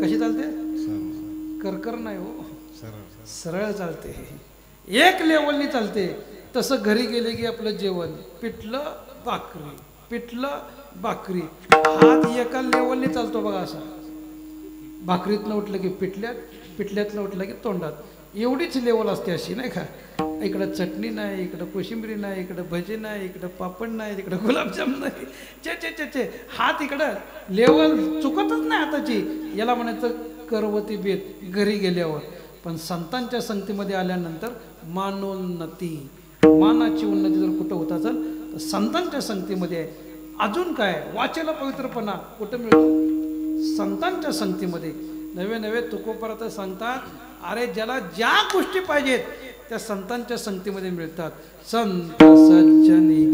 कशी चालते? करकर नाही हो, सरळ चालते, एक लेवलनी चालते. तसं घरी गेले की आपलं जेवण पिठलं भाकरी, पिठलं भाकरी, हात एका लेवलनी चालतो बघा असा. भाकरीतनं उठलं की पिठल्यात, पिठल्यातनं उठलं की तोंडात, एवढीच लेवल असते अशी नाही का. इकडं चटणी नाही, इकडं कोशिंबरी नाही, इकडं भजी नाही, इकडं पापड नाही, इकडं गुलाबजाम नाही, चे चे चे चे, हात इकडं लेवल चुकतच नाही हाताची. याला म्हणायचं करवती बेत घरी गेल्यावर. पण संतांच्या संगतीमध्ये आल्यानंतर मानोन्नती, मानाची उन्नती जर कुठं होत असेल तर संतांच्या संगतीमध्ये आहे. अजून काय वाचेला पवित्रपणा कुठं मिळतो? संतांच्या संगतीमध्ये. नवे नवे तुकोपरात सांगतात, अरे ज्याला ज्या गोष्टी पाहिजेत त्या संतांच्या संगतीमध्ये मिळतात. संत सज्जनी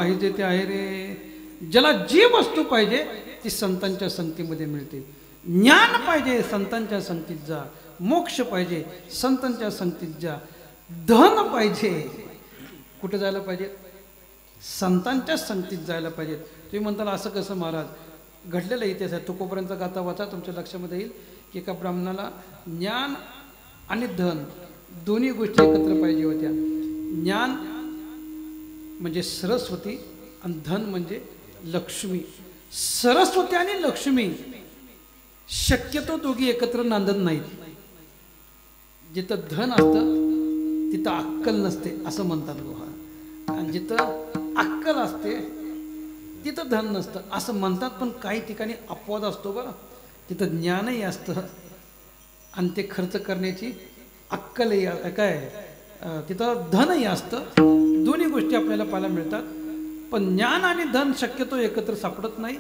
पाहिजे ते आहे रे. ज्याला जी वस्तू पाहिजे ती संतांच्या संगतीमध्ये मिळते. ज्ञान पाहिजे संतांच्या संगतीत जा. मोक्ष पाहिजे संतांच्या संगतीत जा. धन पाहिजे कुठे जायला पाहिजे? संतांच्या संगतीत जायला पाहिजे. तुम्ही म्हणताल असं कसं महाराज? घडलेलं इतिहास आहे. तुकोपर्यंत गाथा वाचा, तुमच्या लक्षामध्ये येईल की एका ब्राह्मणाला ज्ञान आणि धन दोन्ही गोष्टी एकत्र पाहिजे होत्या. ज्ञान म्हणजे सरस्वती आणि धन म्हणजे लक्ष्मी. सरस्वती आणि लक्ष्मी शक्यतो दोघी एकत्र नांदत नाहीत. जिथं धन असतं तिथं अक्कल नसते असं म्हणतात लोक, आणि जिथं अक्कल असते तिथं धन नसतं असं म्हणतात. पण काही ठिकाणी अपवाद असतो बरं. तिथं ज्ञानही असतं आणि ते खर्च करण्याची अक्कलही काय तिथं धनही असतं. दोन्ही गोष्टी आपल्याला पाहायला मिळतात. पण ज्ञान आणि धन शक्यतो एकत्र सापडत नाही.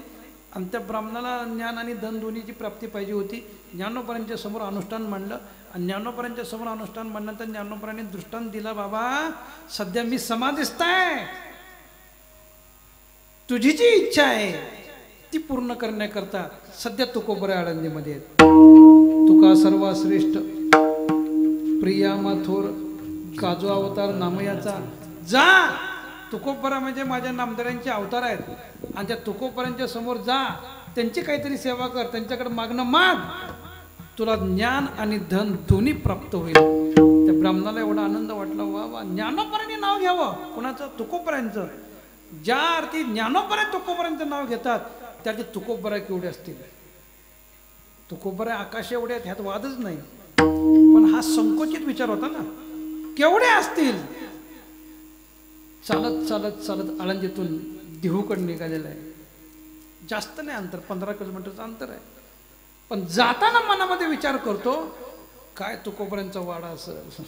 आणि त्या ब्राह्मणाला ज्ञान आणि धन दोन्हीची प्राप्ती पाहिजे होती. ज्ञानोबरांच्या समोर अनुष्ठान मांडलं आणि ज्ञानोबरांच्या समोर अनुष्ठान मांडल्यानंतर ज्ञानोबरांनी दृष्टांत दिला, बाबा सध्या मी समाधिस्थ आहे, तुझी जी इच्छा आहे ती पूर्ण करण्याकरता सध्या तुकोबरा आळंदीमध्ये आहेत. तुका सर्व श्रेष्ठ प्रिया माथोर काजू अवतार नामयाचा जा. तुकोबरा म्हणजे माझ्या नामदारांचे अवतार आहेत आणि त्या तुकोबरांच्या समोर जा, त्यांची काहीतरी सेवा कर, त्यांच्याकडे मागणं माग, तुला ज्ञान आणि धन दोन्ही प्राप्त होईल. त्या ब्राह्मणाला एवढा आनंद वाटला, वा वा, ज्ञानोबरांनी नाव घ्यावं. कोणाचं? तुकोबरांचं. ज्या अर्थी ज्ञानोबरा तुकोबरांचं नाव घेतात त्या अर्थी तुकोबरा केवढे असतील. तुकोबरा आकाश एवढे आहेत ह्यात वादच नाही. पण हा संकोचित विचार होता ना, केवढे असतील. चालत चालत चालत आळंदीतून देहूकडे निघालेलं आहे. जास्त नाही अंतर, 15 किलोमीटरचं अंतर आहे. पण जाताना मनामध्ये विचार करतो, काय तुकोबरांचा वाडा असेल,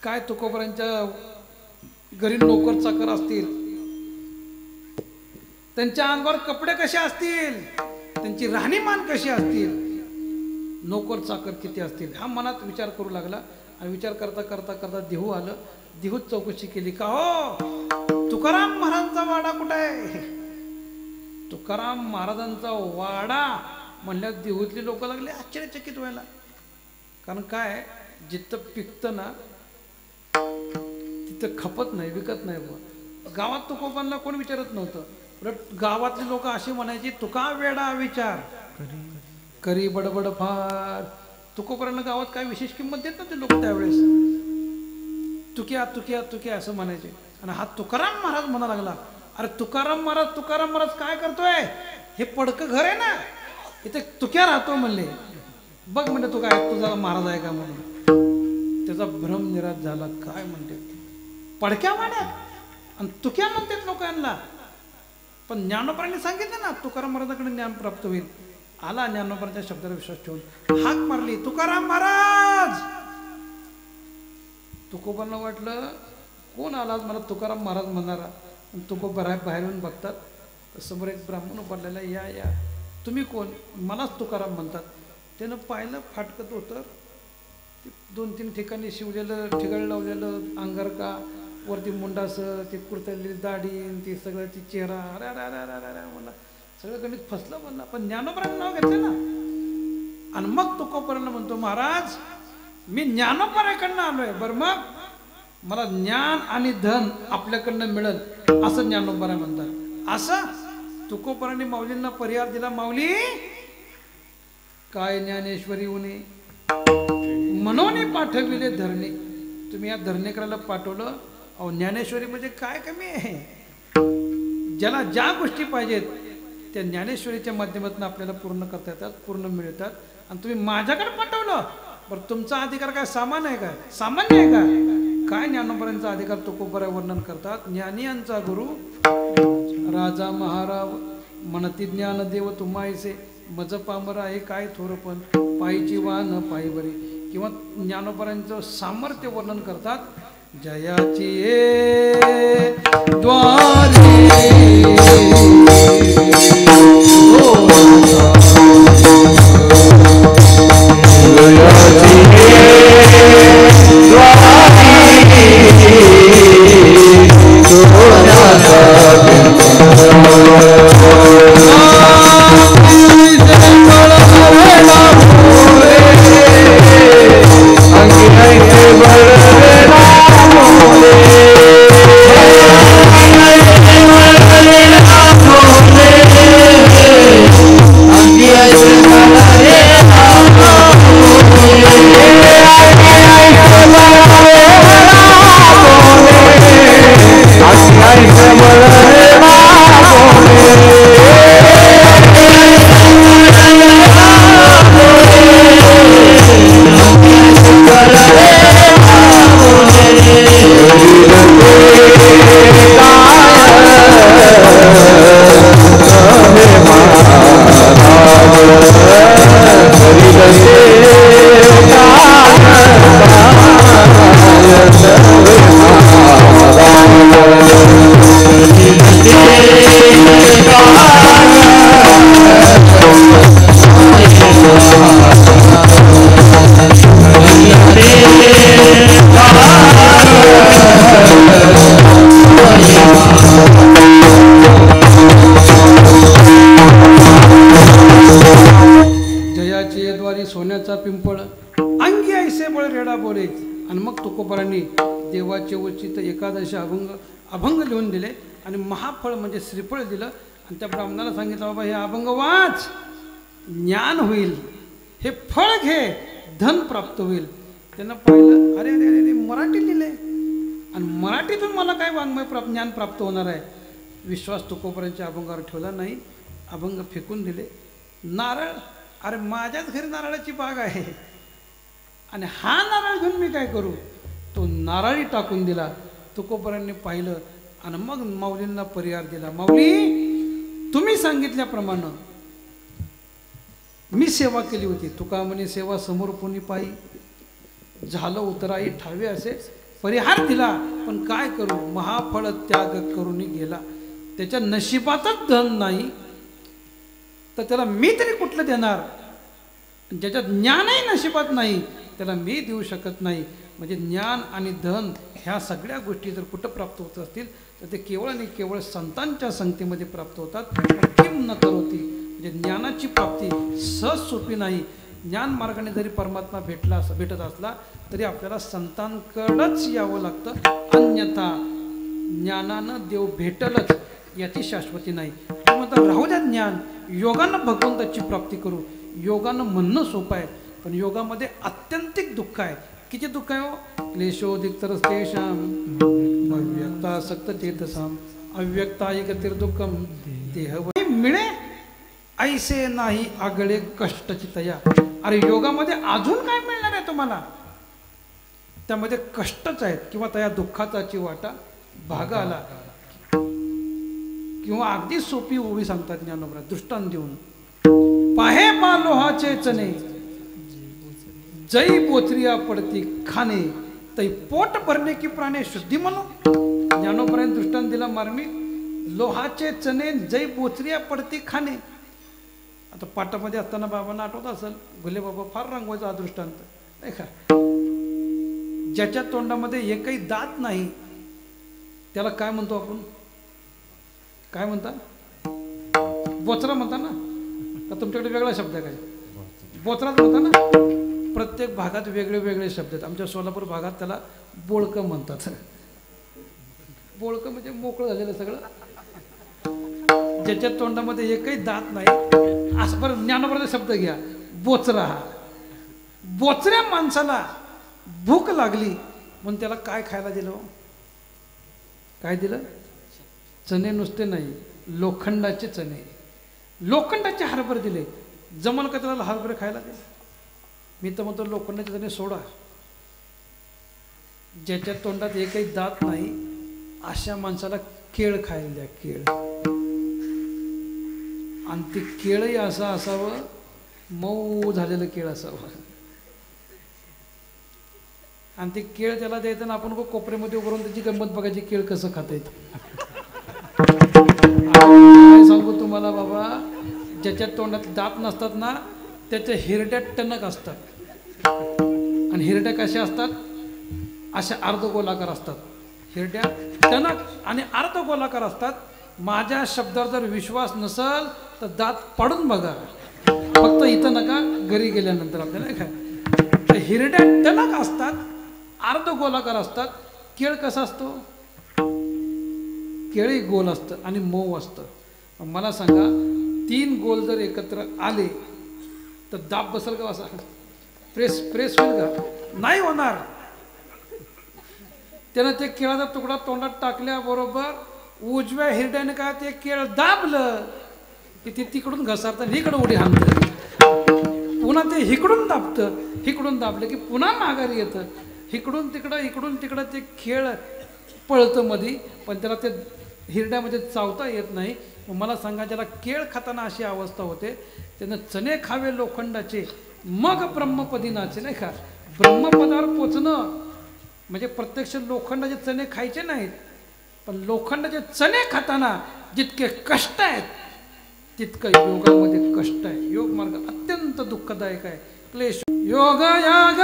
काय तुकोबरांच्या घरी नोकर चाकर असतील, त्यांच्या अंगावर कपडे कसे असतील, त्यांची राहणीमान कशी असतील, नोकर चाकर किती असतील, हा मनात विचार करू लागला. आणि विचार करता करता करता देहू आलं. देहूत चौकशी केली, का हो तुकाराम महाराजांचा वाडा कुठे आहे? तुकाराम महाराजांचा वाडा म्हणल्यावर देहूतली लोक लागले आश्चर्यचकित व्हायला. कारण काय, जिथं पिकतं ना तिथं खपत नाही, विकत नाही. गावात तुकोबांना कोण विचारत नव्हतं. उलट गावातली लोक अशी म्हणायची, तुका वेडा विचार करी बडबड फार. तुकोबांना गावात काय विशेष किंमत देत नव्हते लोक त्यावेळेस. तुक्या तुक्या तुक्या असं म्हणायचे. आणि हा तुकाराम महाराज म्हणा लागला, अरे तुकाराम महाराज काय करतोय? हे पडकं घर आहे ना, इथे तुक्या राहतो म्हणले. बघ म्हणले तू काय तुझा महाराज आहे का म्हणून. त्याचा भ्रम निराश झाला. काय म्हणते पडक्या वाड्यात आणि तुक्या म्हणतात लोकांना. पण ज्ञानोबरांनी सांगितलं ना तुकाराम महाराजांकडे ज्ञान प्राप्त होईल. आला ज्ञानोबरांच्या शब्दावर विश्वास ठेवून हाक मारली, तुकाराम महाराज. तुकोबांना वाटलं कोण आला मला तुकाराम महाराज म्हणणारा. तुकोबा बाहेरून बघतात तर समोर एक ब्राह्मण उभारलेला, या या तुम्ही कोण? मलाच तुकाराम म्हणतात. त्यानं पाहिलं, फाटकत होतं, 2-3 ठिकाणी शिवलेलं ठिकाण लावलेलं अंगारका, वरती मुंडासं, ती कुर्तलेली दाढी, ती सगळं ती चेहरा, अरे अरे अरे अरे अरे म्हणला, सगळं गणित फसलं म्हणला. पण ज्ञानोबरांचं नाव घेतलं ना. आणि मग तुकोबरांना म्हणतो, महाराज मी ज्ञानोबराकडनं आलोय, बरं मग मला ज्ञान आणि धन आपल्याकडनं मिळेल असं ज्ञानोबरा म्हणतात. असं तुकोबरांनी माऊलींना पर्याय दिला, माऊली काय ज्ञानेश्वरी उने म्हणून पाठविले धरणे. तुम्ही या धरणेकराला पाठवलं. अहो ज्ञानेश्वरी म्हणजे काय कमी आहे? ज्याला ज्या गोष्टी पाहिजेत त्या ज्ञानेश्वरीच्या माध्यमातून आपल्याला पूर्ण करता येतात, पूर्ण मिळतात. आणि तुम्ही माझ्याकडे पाठवलं, बरं तुमचा अधिकार काय सामान्य आहे का? सामान्य आहे का? काय ज्ञानोबरांचा अधिकार तुकोबरा वर्णन करतात. ज्ञानी यांचा गुरु राजा महाराव म्हणती ज्ञान देव तुम्हायसे मज पामर आहे काय थोरपण पायची वाहन पायवरी. किंवा ज्ञानोबरांचं सामर्थ्य वर्णन करतात. जयाची द्वारे द्वारी रेडा बोले. आणि मग तुकोबारांनी देवाचे उचित एकादशी अभंग लिहून दिले आणि महाफळ म्हणजे श्रीफळ दिलं आणि त्या ब्राह्मणाला सांगितलं बाबा हे अभंग वाच, ज्ञान होईल, हे फळ घे, धन प्राप्त होईल. त्यांना पाहिलं, अरे अरे अरे मराठी लिहिले आणि मराठीतून मला काय वाङ्मय ज्ञान प्राप्त होणार आहे. विश्वास तुकोबारांच्या अभंगावर ठेवला नाही, अभंग फेकून दिले. नारळ, अरे माझ्याच घरी नारळाची बाग आहे आणि हा नारळ घेऊन मी काय करू. तो नारळी टाकून दिला. तुकोबारांनी पाहिलं आणि मग माऊलींना परिहार दिला. माऊली, तुम्ही सांगितल्याप्रमाणे मी सेवा केली होती. तुका म्हणे सेवा समोर कोणी पायी, झालं उतराई ठावे असे परिहार दिला. पण काय करू, महाफळ त्याग करून गेला. त्याच्या नशिबातच धन नाही तर त्याला मी तरी कुठलं देणार. ज्याच्यात ज्ञानही नशिबात नाही त्याला मी देऊ शकत नाही. म्हणजे ज्ञान आणि धन ह्या सगळ्या गोष्टी जर कुठं प्राप्त होत असतील तर ते केवळ आणि केवळ संतांच्या संगतीमध्ये प्राप्त होतात. किम न करोती, म्हणजे ज्ञानाची प्राप्ती सहज सोपी नाही. ज्ञान मार्गाने जरी परमात्मा भेटत असला तरी आपल्याला संतांकडंच यावं लागतं. अन्यथा ज्ञानानं देव भेटलच याची शाश्वती नाही. म्हणतात राहू द्या ज्ञान, योगानं भगवंताची प्राप्ती करू. योगानं म्हणणं सोपं आहे पण योगामध्ये आत्यंतिक दुःख आहे. किती दुःख आहे हो. क्लेशोदिक्तरस्तेषाम अव्यक्तासक्त चेतसाम अव्यक्ताय गतिर्दुःखम देह मिळे ऐसे नाही आगळे कष्टची तया. अरे योगामध्ये अजून काय मिळणार आहे तुम्हाला. त्यामध्ये कष्टच आहेत किंवा त्या दुःखाचा वाटा भागा आला. किंवा अगदी सोपी ओवी सांगतात ज्ञानोबा दृष्टांत देऊन. पाहे बा लोहाचे चणे जै बोचरिया पडती खाणे तै पोट भरणे की प्राणे शुद्धी म्हणून. ज्ञानोबाने दृष्टांत दिला मार्मिक. लोहाचे चणे जै बोचरिया पडती खाणे. आता पाटामध्ये असताना बाबांना आठवत असेल, भले बाबा फार रंगवायचा हा दृष्टांत नाही का. ज्याच्या तोंडामध्ये एकही दात नाही त्याला काय म्हणतो आपण, काय म्हणता, बोचरा म्हणता ना. का तुमच्याकडे वेगळा शब्द आहे काय, बोचराच म्हणता ना. प्रत्येक भागात वेगळे वेगळे शब्द आहेत. आमच्या सोलापूर भागात त्याला बोळकं म्हणतात. बोळकं म्हणजे मोकळं झालेलं सगळं, ज्याच्या तोंडामध्ये एकही दात नाही. असं बरं ज्ञानोबाचा शब्द घ्या, बोचरा. हा बोचऱ्या माणसाला भूक लागली म्हणून त्याला काय खायला दिलं, काय दिलं. चणे नुसते नाही, लोखंडाचे चणे, लोखंडाचे हरभरे दिले. जमल का त्याला हरभरे खायला दे. मी तर म्हणतो लोखंडाचे चणे सोडा. ज्याच्या तोंडात एकही दात नाही अशा माणसाला केळ खायला द्या, केळ. आणि ते केळही असं असावं, मऊ झालेलं केळ असावं. आणि ते केळ त्याला द्यायचं ना आपण कोपऱ्यामध्ये उभारून त्याची गंमत बघायची, केळ कसं खाता येतं. काय सांगू तुम्हाला बाबा, ज्याच्या तोंडात दात नसतात ना त्याच्या हिरड्या टणक असतात. आणि हिरड्या कशा असतात, अशा अर्धगोलाकार असतात. हिरड्या टणक आणि अर्धगोलाकार असतात. माझ्या शब्दावर जर विश्वास नसल तर दात पाडून बघा, फक्त इथं नका, घरी गेल्यानंतर आपल्याला काय. हिरड्या टणक असतात, अर्धगोलाकार असतात. केळ कसा असतो, केळी गोल असतं आणि मऊ असतं. मला सांगा, 3 गोल जर एकत्र आले तर दाब बसल का, असा प्रेस होईल का, नाही होणार. त्यानं ते केळाचा तुकडा तोंडात टाकल्याबरोबर उजव्या हिरड्याने काय ते केळ दाबलं की ते तिकडून घसारतं, इकडं उडी हाणतं. पुन्हा ते इकडून दाबतं, इकडून दाबलं की पुन्हा माघारी येतं. इकडून तिकडं ते खेळ पळतं मध्ये, पण त्याला ते हिरड्यामध्ये चावता येत नाही. मला सांगा, ज्याला केळ खाताना अशी अवस्था होते त्यानं चणे खावे लोखंडाचे मग ब्रह्मपदी नाचे, नाही का. ब्रह्मपदावर पोचणं म्हणजे प्रत्यक्ष लोखंडाचे चणे खायचे नाहीत, पण लोखंडाचे चणे खाताना जितके कष्ट आहेत तितकं योगामध्ये कष्ट आहे. योग मार्ग अत्यंत दुःखदायक आहे. क्लेश योग याग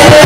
Yeah.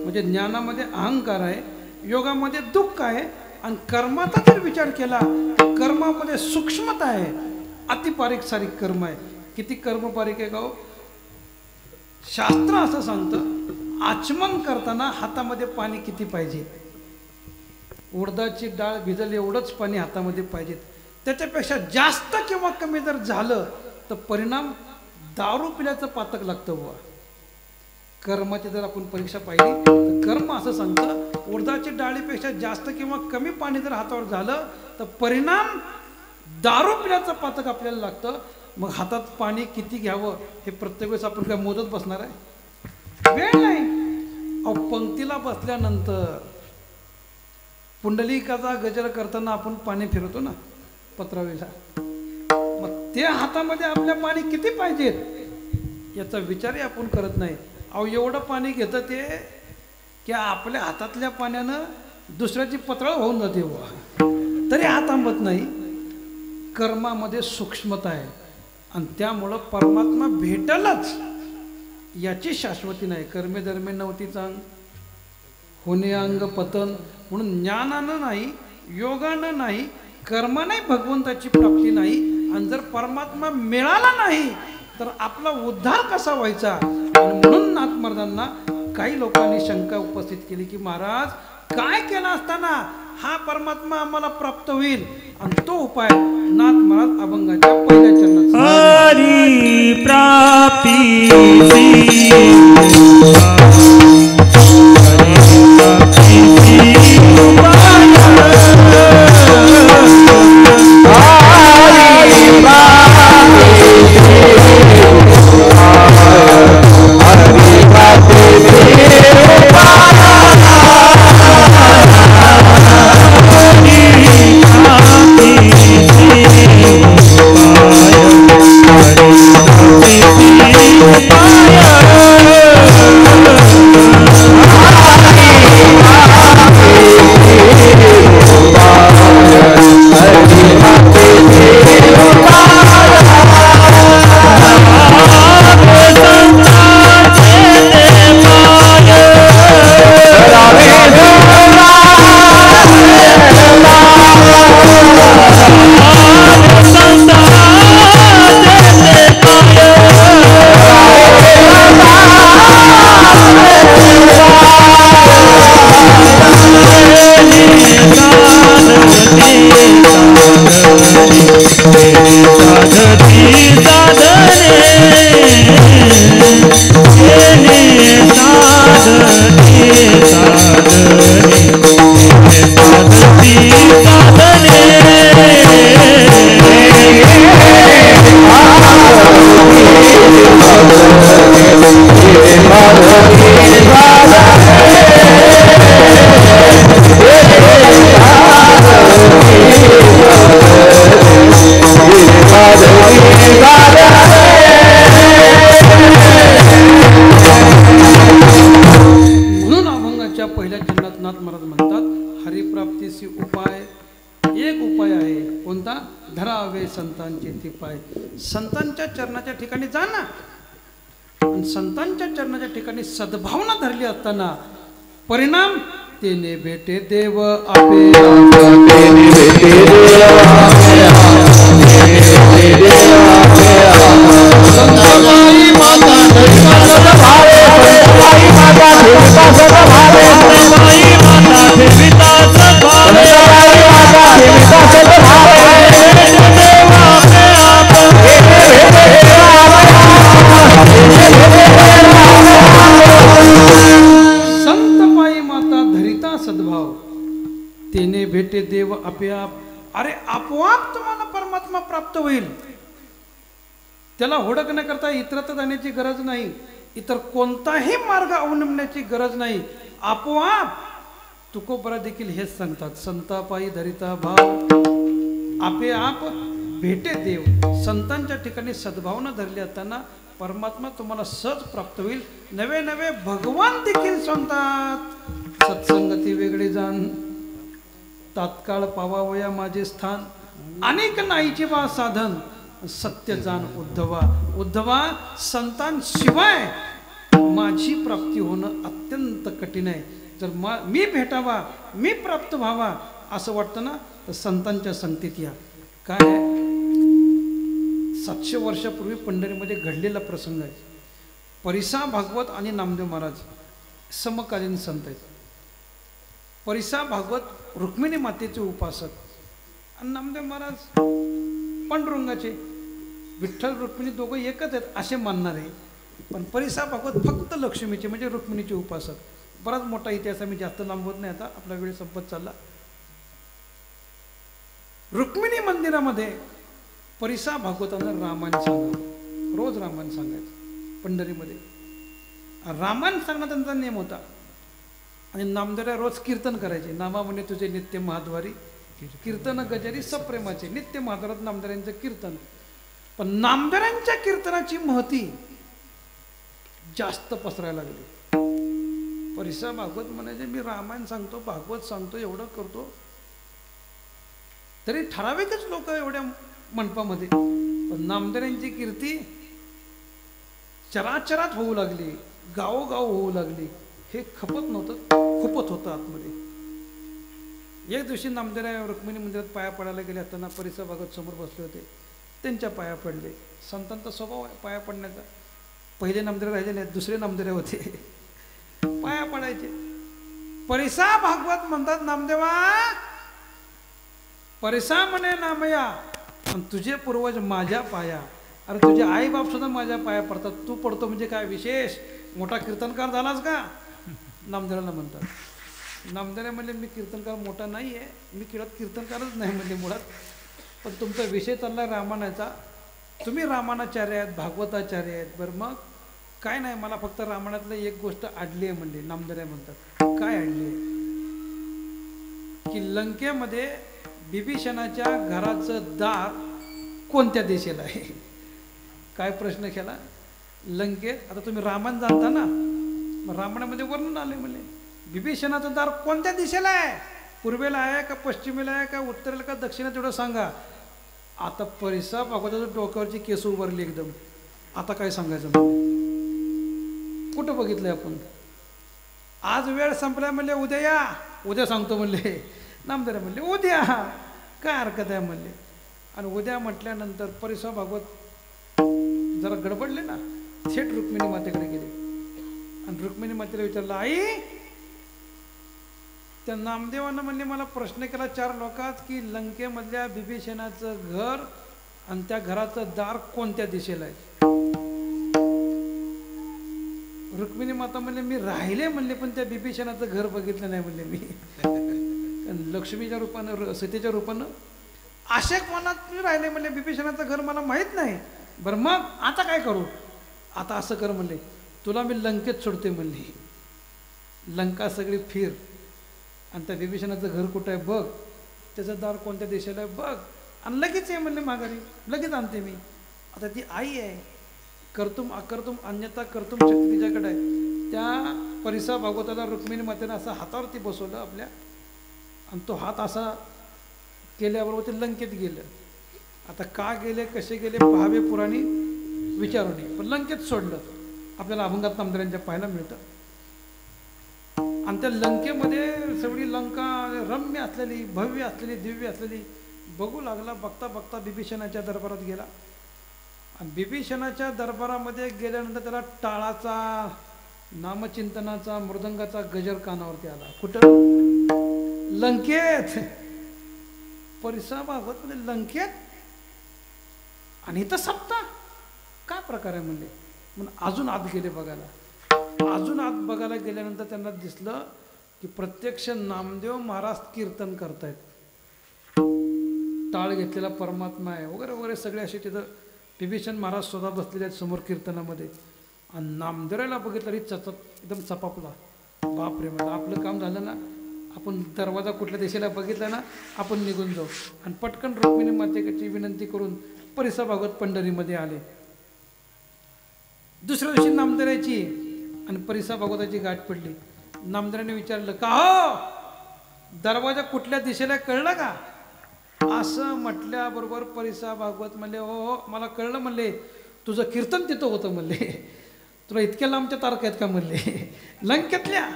म्हणजे ज्ञानामध्ये अहंकार आहे, योगामध्ये दुःख आहे, आणि कर्माचा जर विचार केला तर कर्मामध्ये सूक्ष्मता आहे, अतिपारिक सारिक कर्म आहे. किती कर्म बारीक आहे का हो? शास्त्र असं सांगतं, आचमन करताना हातामध्ये पाणी किती पाहिजे? उडदाची डाळ भिजल एवढंच पाणी हातामध्ये पाहिजे. त्याच्यापेक्षा जास्त किंवा कमी जर झालं तर परिणाम दारू पिल्याचं पातक लागतं बुवा. कर्माची जर आपण परीक्षा पाहिली तर कर्म असं सांगतं, उडदाची डाळीपेक्षा जास्त किंवा कमी पाणी जर हातावर झालं तर परिणाम दारू पिल्याचं पातक आपल्याला लागतं. मग हातात पाणी किती घ्यावं हे प्रत्येक वेळेस आपण काय मोजत बसणार आहे? वेळ नाही. अहो, पंक्तीला बसल्यानंतर पुंडलिकाचा गजर करताना आपण पाणी फिरवतो ना पत्रावेळेला, मग ते हातामध्ये आपल्या पाणी किती पाहिजेत याचा विचारही आपण करत नाही. अहो, एवढं पाणी घेतं ते की आपल्या हातातल्या पाण्यानं दुसऱ्याची पत्राळ होऊन जाते बुवा, तरी हात आंबत नाही. कर्मामध्ये सूक्ष्मता आहे आणि त्यामुळं परमात्मा भेटलच याची शाश्वती नाही. कर्मे धर्मे नव्हती चांग होणे अंग पतन. म्हणून ज्ञानानं नाही, योगानं नाही, कर्माने भगवंताची प्राप्ती नाही. आणि जर परमात्मा मिळाला नाही तर आपला उद्धार कसा व्हायचा? आणि म्हणून नाथ महाराजांना काही लोकांनी शंका उपस्थित केली की महाराज, काय केला असताना हा परमात्मा आम्हाला प्राप्त होईल? आणि तो उपाय नाथ महाराज अभंगाच्या पहिल्या चरणात हरी प्राप्ती संतांच्या चरणाच्या ठिकाणी जा ना. आणि संतांच्या चरणाच्या ठिकाणी सद्भावना धरली असताना परिणाम तेने भेटे देव आपे. तेने भेटे देव आपोआप. अरे आपोआप तुम्हाला परमात्मा प्राप्त होईल. त्याला हुडकण्याकरता इतरत्र जाण्याची गरज नाही, इतर कोणताही मार्ग अवलंबण्याची गरज नाही. आपोआप तुकोबरा देखील हेच सांगतात, संतापायी धरिता भाव आपोआप भेटे देव. संतांच्या ठिकाणी सद्भावना धरली असताना परमात्मा तुम्हाला सहज प्राप्त होईल. नवे नवे भगवान देखील सांगतात, सत्संगती वेगळे जाण तात्काळ पावावया माझे स्थान. अनेक नाहीचे बा साधन सत्य जाण उद्धवा. उद्धवा संतांशिवाय माझी प्राप्ती होणं अत्यंत कठीण आहे. जर मी भेटावा, मी प्राप्त व्हावा असं वाटतं ना, तर संतांच्या संगतीत या. काय आहे, 700 वर्षापूर्वी पंढरीमध्ये घडलेला प्रसंग आहे. परिसा भागवत आणि नामदेव महाराज समकालीन संत आहेत. परिसा भागवत रुक्मिणी मातेचे उपासक आणि नामदेव महाराज पांडुरंगाचे. विठ्ठल रुक्मिणी दोघं एकच आहेत असे मानणारे. पण परिसा भागवत फक्त लक्ष्मीचे म्हणजे रुक्मिणीचे उपासक. बराच मोठा इतिहास आहे, मी जास्त लांबवत नाही, आता आपला वेळ संपत चालला. रुक्मिणी मंदिरामध्ये परिसा भागवतानं रामायण सांगावं, रोज रामायण सांगायचं पंढरीमध्ये. रामायण सांगणं त्यांचा नियम होता. आणि नामदेवराय रोज कीर्तन करायचे. नामा म्हणे तुझे नित्य महाद्वारी, कीर्तन गजारी सप्रेमाचे. नित्य महाद्वारात नामदेवरायांचं कीर्तन. पण नामदेवरायांच्या कीर्तनाची महती जास्त पसरायला लागली. परिसा भागवत म्हणायचे मी रामायण सांगतो, भागवत सांगतो, एवढं करतो, तरी ठराविकच लोक एवढ्या मंडपामध्ये. पण नामदेवरायांची कीर्ती चराचरात होऊ लागली, गावोगाव होऊ लागली. हे खपत नव्हतं, खुपत होतं आतमध्ये. एक दिवशी नामदेवराय रुक्मिणी मंदिरात पाया पडायला गेले असताना परिसा भागवत समोर बसले होते. त्यांच्या पाया पडले. संतांचा स्वभाव आहे पाया पडण्याचा. पहिले नामदेवराय राहिले नाहीत, दुसरे नामदेवराय होते, पाया पडायचे. परिसा भागवत म्हणतात नामदेवा, परिसा म्हणे नामया, पण तुझे पूर्वज माझ्या पाया. अरे तुझे आई बाप सुद्धा माझ्या पाया पडतात, तू पडतो म्हणजे काय विशेष, मोठा कीर्तनकार झालास का? नामदेवाला म्हणतात. नामदेव म्हणले मी कीर्तनकार मोठा नाही आहे, मी कीर्तनकारच नाही म्हणजे मुळात. पण तुमचा विषय चालला रामायणाचा, तुम्ही रामायणाचार्य आहेत, भागवताचार्य आहेत. बरं मग काय नाही, मला फक्त रामायणातलं एक गोष्ट अडली आहे म्हणले. नामदेव म्हणतात काय अडली आहे? की लंकेमध्ये बिभीषणाच्या घराचं दार कोणत्या दिशेला आहे? काय प्रश्न केला? लंकेत आता तुम्ही रामायण जाणता ना, रामायणामध्ये वर्णन आले म्हणले बिभीषणाचं दार कोणत्या दिशेला आहे, पूर्वेला आहे का पश्चिमेला आहे का उत्तरेला का दक्षिणेला, तेवढं सांगा. आता परिसा भागवताच्या डोक्यावरची केस उभारली एकदम. आता काय सांगायचं म्हणले? कुठं बघितलंय आपण? आज वेळ संपलाय म्हणले उद्या या, उद्या सांगतो म्हणले. नामदेव म्हणले उद्या, काय हरकत आहे म्हणले. आणि उद्या म्हटल्यानंतर परिसा भागवत जरा गडबडले ना, थेट रुक्मिणी मातेकडे गेले आणि रुक्मिणी मातेला विचारलं आई, त्या नामदेवानं म्हणले मला प्रश्न केला 4 लोकात की लंकेमधल्या बिभीषणाचं घर आणि त्या घराचं दार कोणत्या दिशेला आहे? रुक्मिणी माता म्हणले मी राहिले म्हणले, पण त्या बिभीषणाचं घर बघितलं नाही म्हणले मी. लक्ष्मीच्या रूपानं, सीतेच्या रूपानं आशेक मनात मी राहिले म्हणले, बिभीषणाचं घर मला माहीत नाही. बरं मग आता काय करू? आता असं कर म्हणले, तुला मी लंकेत सोडते म्हणले, लंका सगळी फिर आणि त्या बिभीषणाचं घर कुठं आहे बघ, त्याचं दार कोणत्या देशाला आहे बघ, आणि लगेच आहे म्हणले माघारी, लगेच आणते मी. आता ती आई आहे, कर्तुम अकर्तुम अन्यथा कर्तुम शक्ती तिच्याकडे आहे. त्या परिसा भागवताला रुक्मिणी मातेनं असं हातावरती बसवलं आपल्या, आणि तो हात असा केल्याबरोबर ते लंकेत गेलं. आता का गेले कसे गेले पहावे पुराणी विचारणी, पण लंकेत सोडलं. आपल्याला अभंगात नामदेवांच्या पाहायला मिळतं. आणि त्या लंकेमध्ये सगळी लंका रम्य असलेली, भव्य असलेली, दिव्य असलेली बघू लागला. बघता बघता बिभीषणाच्या दरबारात गेला. आणि बिभीषणाच्या दरबारामध्ये गेल्यानंतर त्याला टाळाचा, नामचिंतनाचा, मृदंगाचा गजर कानावरती आला. कुठं? लंकेत. परिसा भागवत म्हणजे लंकेत आणि इथं सप्ता, काय प्रकार आहे म्हणले. म्हणून अजून आत गेले बघायला. अजून आत बघायला गेल्यानंतर त्यांना दिसलं की प्रत्यक्ष नामदेव महाराज कीर्तन करतायत. टाळ घेतलेला परमात्मा आहे वगैरे वगैरे सगळे असे तिथं बिभीषण महाराज स्वतः बसलेले आहेत समोर कीर्तनामध्ये. आणि नामदेवाला बघितलं तरी एकदम चपापला. बापरे म्हणलं आपलं काम झालं ना, आपण दरवाजा कुठल्या दिशेला बघितला ना, आपण निघून जाऊ. आणि पटकन रुक्मिणी मातेची विनंती करून परिसा भागवत पंढरीमध्ये आले. दुसऱ्या दिवशी नामदेवाची आणि परिसा भागवताची गाठ पडली. नामदेवाने विचारलं का हो, दरवाजा कुठल्या दिशेला कळलं का? असं म्हटल्याबरोबर परिसा भागवत म्हणले हो हो मला कळलं म्हणले, तुझं कीर्तन तिथं होतं म्हणले. तुला इतक्या लांबच्या तारखा आहेत का म्हणले लंकेतल्या.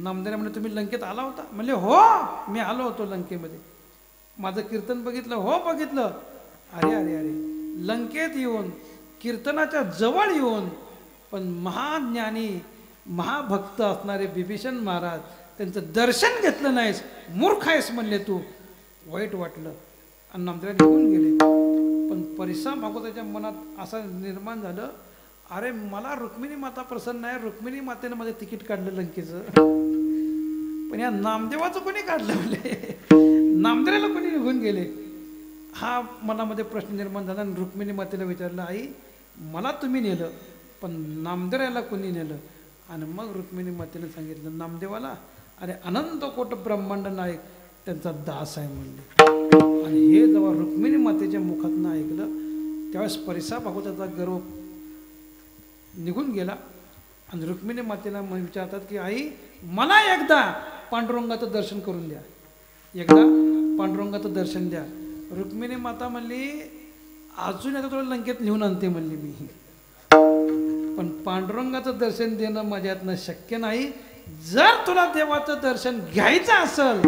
नामदेव म्हणे तुम्ही लंकेत आला होता म्हणले हो मी आलो होतो लंकेमध्ये. माझं कीर्तन बघितलं हो बघितलं. अरे अरे अरे लंकेत येऊन कीर्तनाच्या जवळ येऊन पण महाज्ञानी महाभक्त असणारे बिभीषण महाराज त्यांचं दर्शन घेतलं नाहीस मूर्ख आहेस म्हणले तू. वाईट वाटलं आणि नामदेव निघून गेले. पण परिसा भागवताच्या मनात असं निर्माण झालं अरे मला रुक्मिणी माता प्रसन्न आहे. रुक्मिणी मातेनं माझं तिकीट काढलं लंकेचं पण या नामदेवाचं कोणी काढलं म्हणजे नामदेवाला कोणी निघून गेले. हा मनामध्ये प्रश्न निर्माण झाला आणि रुक्मिणी मातेला विचारलं आई मला तुम्ही नेलं पण नामदेवाला कोणी नेलं. आणि मग रुक्मिणी मातेने सांगितलं नामदेवाला अरे अनंत कोट ब्रह्मांड नायक त्यांचा दास आहे म्हणले. आणि हे जेव्हा रुक्मिणी मातेच्या मुखातनं ऐकलं त्यावेळेस परिसा भागवताचा गर्व निघून गेला. आणि रुक्मिणी मातेला विचारतात की आई मला एकदा पांडुरंगाचं दर्शन करून द्या. एकदा पांडुरंगाचं दर्शन द्या. रुक्मिणी माता म्हणली अजून आता तुला लंकेत लिहून आणते म्हणली मी पण पांडुरंगाचं दर्शन देणं माझ्यातनं शक्य नाही. जर तुला देवाचं दर्शन घ्यायचं असेल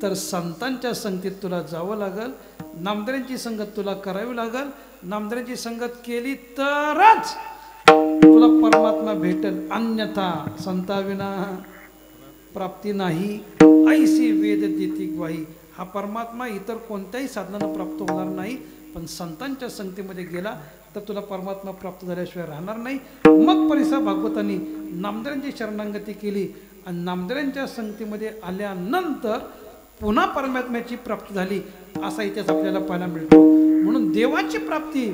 तर संतांच्या संगतीत तुला जावं लागल. नामदेवांची संगत तुला करावी लागल. नामदेवांची संगत केली तरच तुला परमात्मा भेटेल. अन्यथा संताविना प्राप्ती नाही ऐसी वेद देती ग्वाही. हा परमात्मा इतर कोणत्याही साधनानं प्राप्त होणार नाही पण संतांच्या संगतीमध्ये गेला तर तुला परमात्मा प्राप्त झाल्याशिवाय राहणार नाही. मग परिसा भागवतांनी नामदेवांची शरणागती केली आणि नामदेवांच्या संगतीमध्ये आल्यानंतर पुन्हा परमात्म्याची प्राप्ती झाली असा इतिहास आपल्याला पाहायला मिळतो. म्हणून देवाची प्राप्ती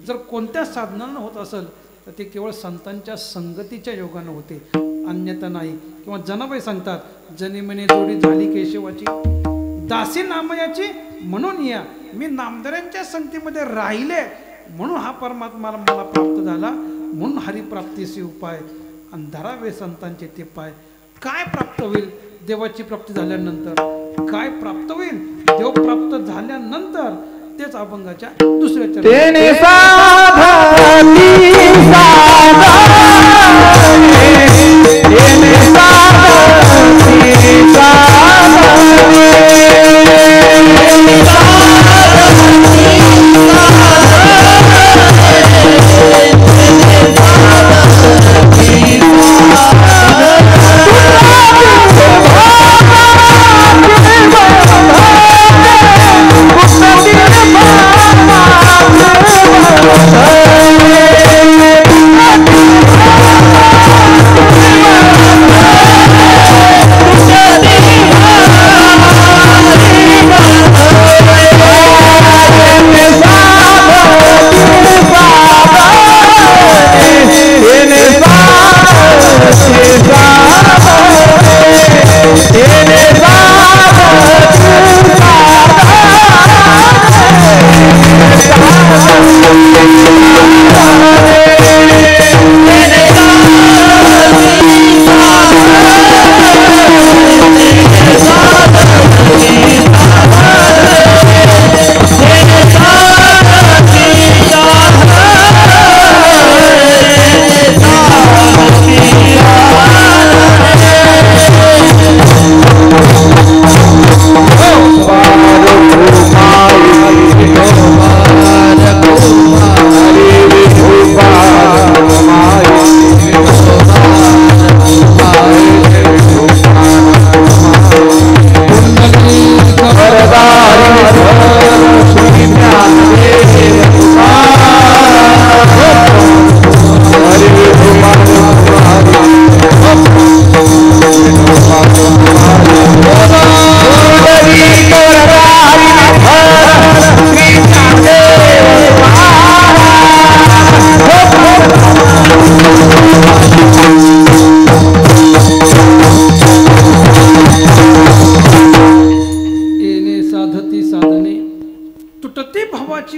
जर कोणत्या साधनानं होत असेल तर ते केवळ संतांच्या संगतीच्या योगानं होते अन्यथा नाही. किंवा जनाबाई सांगतात जनिमने जोडी झाली केशवाची दासी नामयाची म्हणून या मी नामदेवांच्या संगतीमध्ये राहिले म्हणून हा परमात्मा मला प्राप्त झाला. म्हणून हरिप्राप्तीचे उपाय आणि धरावे संतांचे ते पाय. काय प्राप्त होईल देवाची प्राप्ती झाल्यानंतर काय प्राप्त होईल देव प्राप्त झाल्यानंतर तेच अभंगाच्या दुसऱ्या चरणात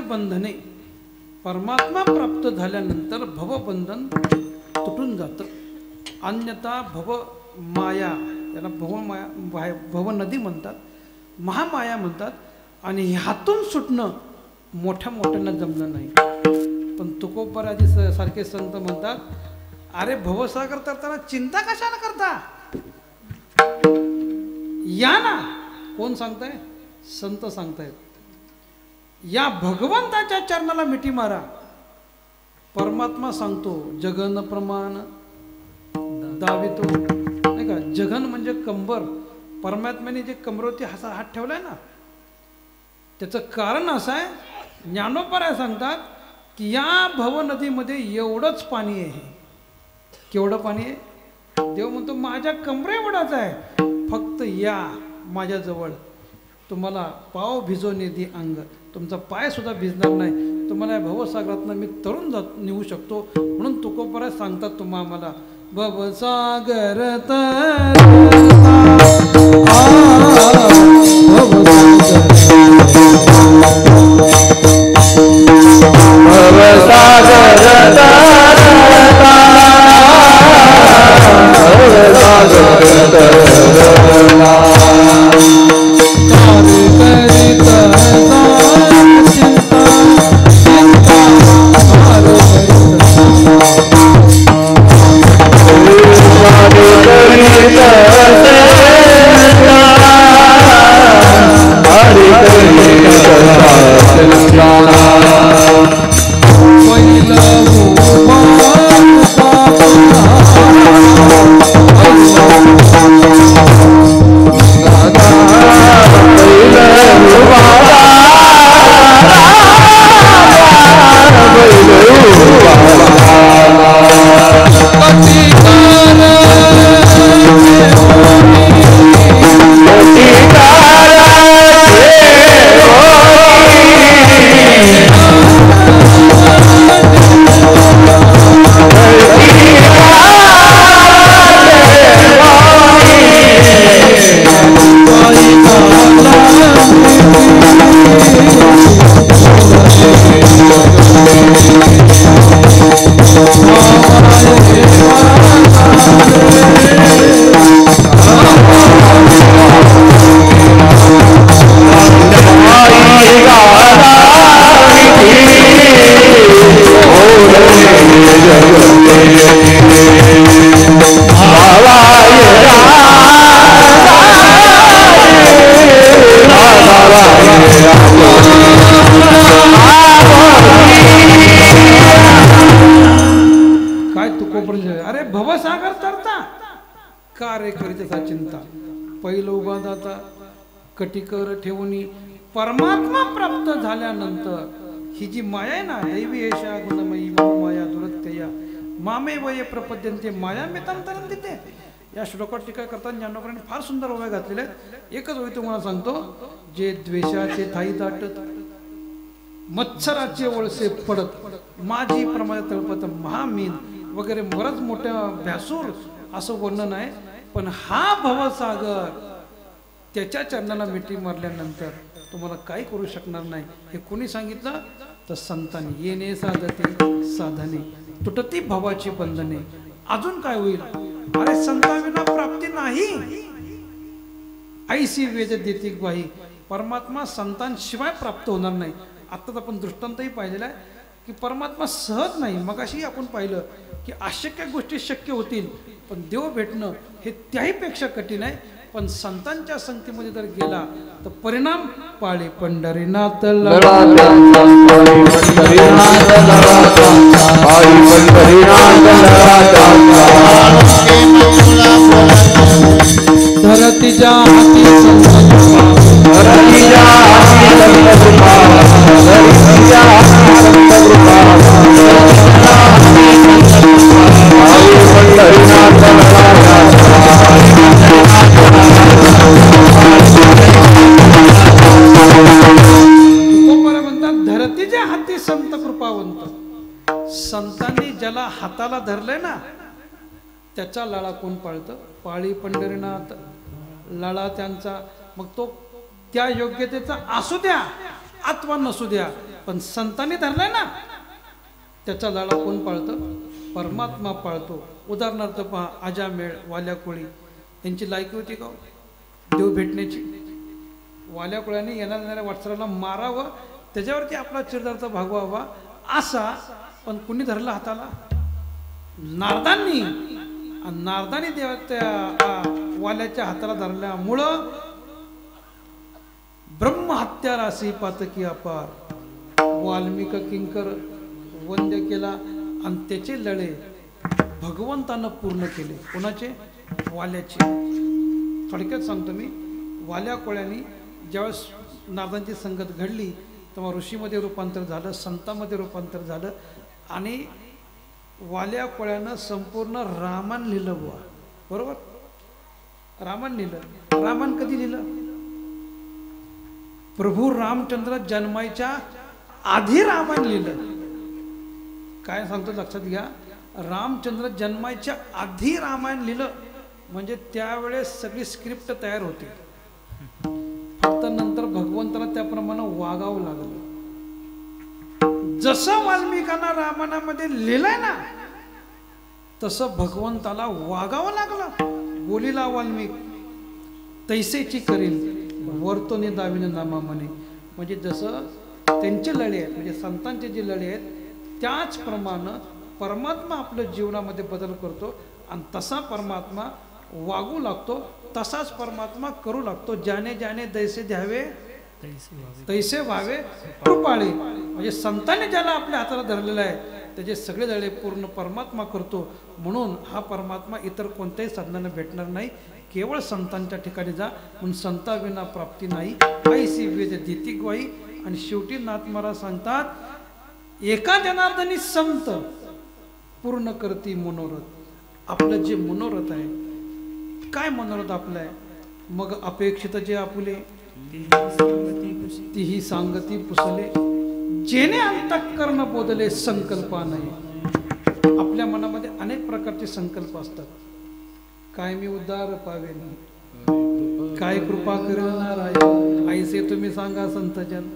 बंधने परमात्मा प्राप्त झाल्यानंतर भवबंधन तुटून जातं. अन्यथा भव माया त्याला भवमाया भवनदी म्हणतात महामाया म्हणतात आणि ह्यातून सुटणं मोठ्या मोठ्यांना जमलं नाही. पण तुकोबाराजी सारखे संत म्हणतात, अरे भवसागर तरताना चिंता कशाला करता, या ना. कोण सांगताय? संत सांगतायत. या भगवंताच्या चरणाला मिठी मारा. परमात्मा सांगतो, जगन प्रमाण दावितो, नाही का. जगन म्हणजे कंबर. परमात्म्याने जे कमरेवरती हात ठेवलाय ना, त्याचं कारण असं आहे, ज्ञानोबराय सांगतात की या भव नदीमध्ये एवढंच पाणी आहे. केवढं पाणी आहे? देव म्हणतो माझ्या कमरेएवढाच आहे, फक्त या माझ्याजवळ. तुम्हाला पाव भिजवणे दे अंग, तुमचा पाय सुद्धा भिजणार नाही. तुम्हाला या भवसागरातनं मी तरुण नेऊ शकतो. म्हणून तुकोबराय सांगतात तुम्हा आम्हाला, भवसागर कटिकर ठेवून परमात्मा प्राप्त झाल्यानंतर ही जी माया आहे ना, दैवी येशा गुणमयी माया दुरत्यया मामे वये प्रपद्यंते माया मितांतरं देते. या श्लोकात टीका करताना ज्ञानोबरांनी फार सुंदर ओव्या घातलेल्या आहेत. एकच ओवी तुम्हाला सांगतो, जे द्वेषाचे थाई दाटत मच्छराचे वळसे पडत माझी प्रमाणे तळपत महामीन वगैरे बरंच मोठ्या भ्यासूर असं वर्णन आहे. पण हा भवसागर त्याच्या चरणाला मिठी मारल्यानंतर तुम्हाला काही करू शकणार नाही. हे कोणी सांगितलं? तर संतांनी. येणे साधते साधने तुटती भावाची बंधने. अजून काय होईल? अरे संतांविना प्राप्ती नाही. ऐसी वेद देती ग्वाही. परमात्मा संतांशिवाय प्राप्त होणार नाही. आत्ताच आपण दृष्टांतही पाहिलेला आहे की परमात्मा सहज नाही. मगाशी आपण पाहिलं की अशक्य गोष्टी शक्य होतील, पण देव भेटणं हे त्याहीपेक्षा कठीण आहे. पण संतांच्या संगतीमध्ये जर गेला तर परिणाम पाळे पंढरीनाथ धरतीच्या हाती धरतीच्या हाती संत कृपावंत. संतांनी ज्याला हाताला धरलंय ना, त्याचा लळा कोण पाळतं? पाळी पंढरीनाथ. लळा त्यांचा. मग तो त्या योग्यतेचा असू द्या अथवा नसू द्या, पण संतांनी धरलाय ना, त्याचा लळा कोण पाळतं? परमात्मा पाळतो. उदाहरणार्थ पहा, अजामेळ वाल्या कोळी यांची लायकी होती का देव भेटण्याची? वाल्या कोळ्यांनी येणाऱ्या वाटसराला मारावं, त्याच्यावरती आपला चिरदार्थ भागवावा असा, पण कुणी धरला हाताला? नारदांनी. आणि नारदांनी त्या वाल्याच्या हाताला धरल्यामुळं ब्रह्महत्या राशी पातकी अपार वाल्मिक किंकर वंद्य केला आणि त्याचे लढे भगवंतानं पूर्ण केले. कोणाचे? वाल्याचे. थोडक्यात सांगतो मी, वाल्या कोळ्यांनी ज्यावेळेस नारदांची संगत घडली तेव्हा ऋषीमध्ये रूपांतर झालं, संतांमध्ये रूपांतर झालं आणि वाल्या कोळ्यानं संपूर्ण रामायण लिहिलं बुवा. बरोबर? रामायण लिहिलं. रामायण कधी लिहिलं? प्रभू रामचंद्र जन्माच्या आधी रामायण लिहिलं. काय सांगतो लक्षात घ्या, रामचंद्र जन्माच्या आधी रामायण लिहिलं म्हणजे त्यावेळेस सगळी स्क्रिप्ट तयार होती. फक्त नंतर भगवंताला त्याप्रमाणे वागावं लागलं. जसं वाल्मिकांना रामायणामध्ये लिहिलंय ना तसं भगवंताला वागावं लागलं. बोलीला वाल्मिक तैसेची करील वर्तोने दाविन नामा म्हणे. म्हणजे जसं त्यांचे लढे आहेत, म्हणजे संतांचे जे लढे आहेत त्याचप्रमाणे परमात्मा आपल्या जीवनामध्ये बदल करतो आणि तसा परमात्मा वागू लागतो, तसाच परमात्मा करू लागतो. ज्याने ज्याने दैसे द्यावे तैसे व्हावे कृपाळे. म्हणजे संतांनी ज्याला आपल्या हाताला धरलेला आहे त्याचे सगळे लढे पूर्ण परमात्मा करतो. म्हणून हा परमात्मा इतर कोणत्याही साधनाने भेटणार नाही, केवळ संतांच्या ठिकाणी जा. म्हणून संताविना प्राप्ती नाही ऐसी वेद देती ग्वाही. आणि शेवटी नाथ महाराज सांगतात एका जनार्दनी संत पूर्ण करती मनोरथ. आपलं जे मनोरथ आहे, काय मनोरथ आपलं आहे? मग अपेक्षित जे आपुले तीही सांगती पुसले, जेणे अंतःकरण बोधले संकल्पा नाही. आपल्या मनामध्ये अनेक प्रकारचे संकल्प असतात. काय मी उद्धार पावेन, काय कृपा करणार आहे, ऐसे तुम्ही सांगा संतजन,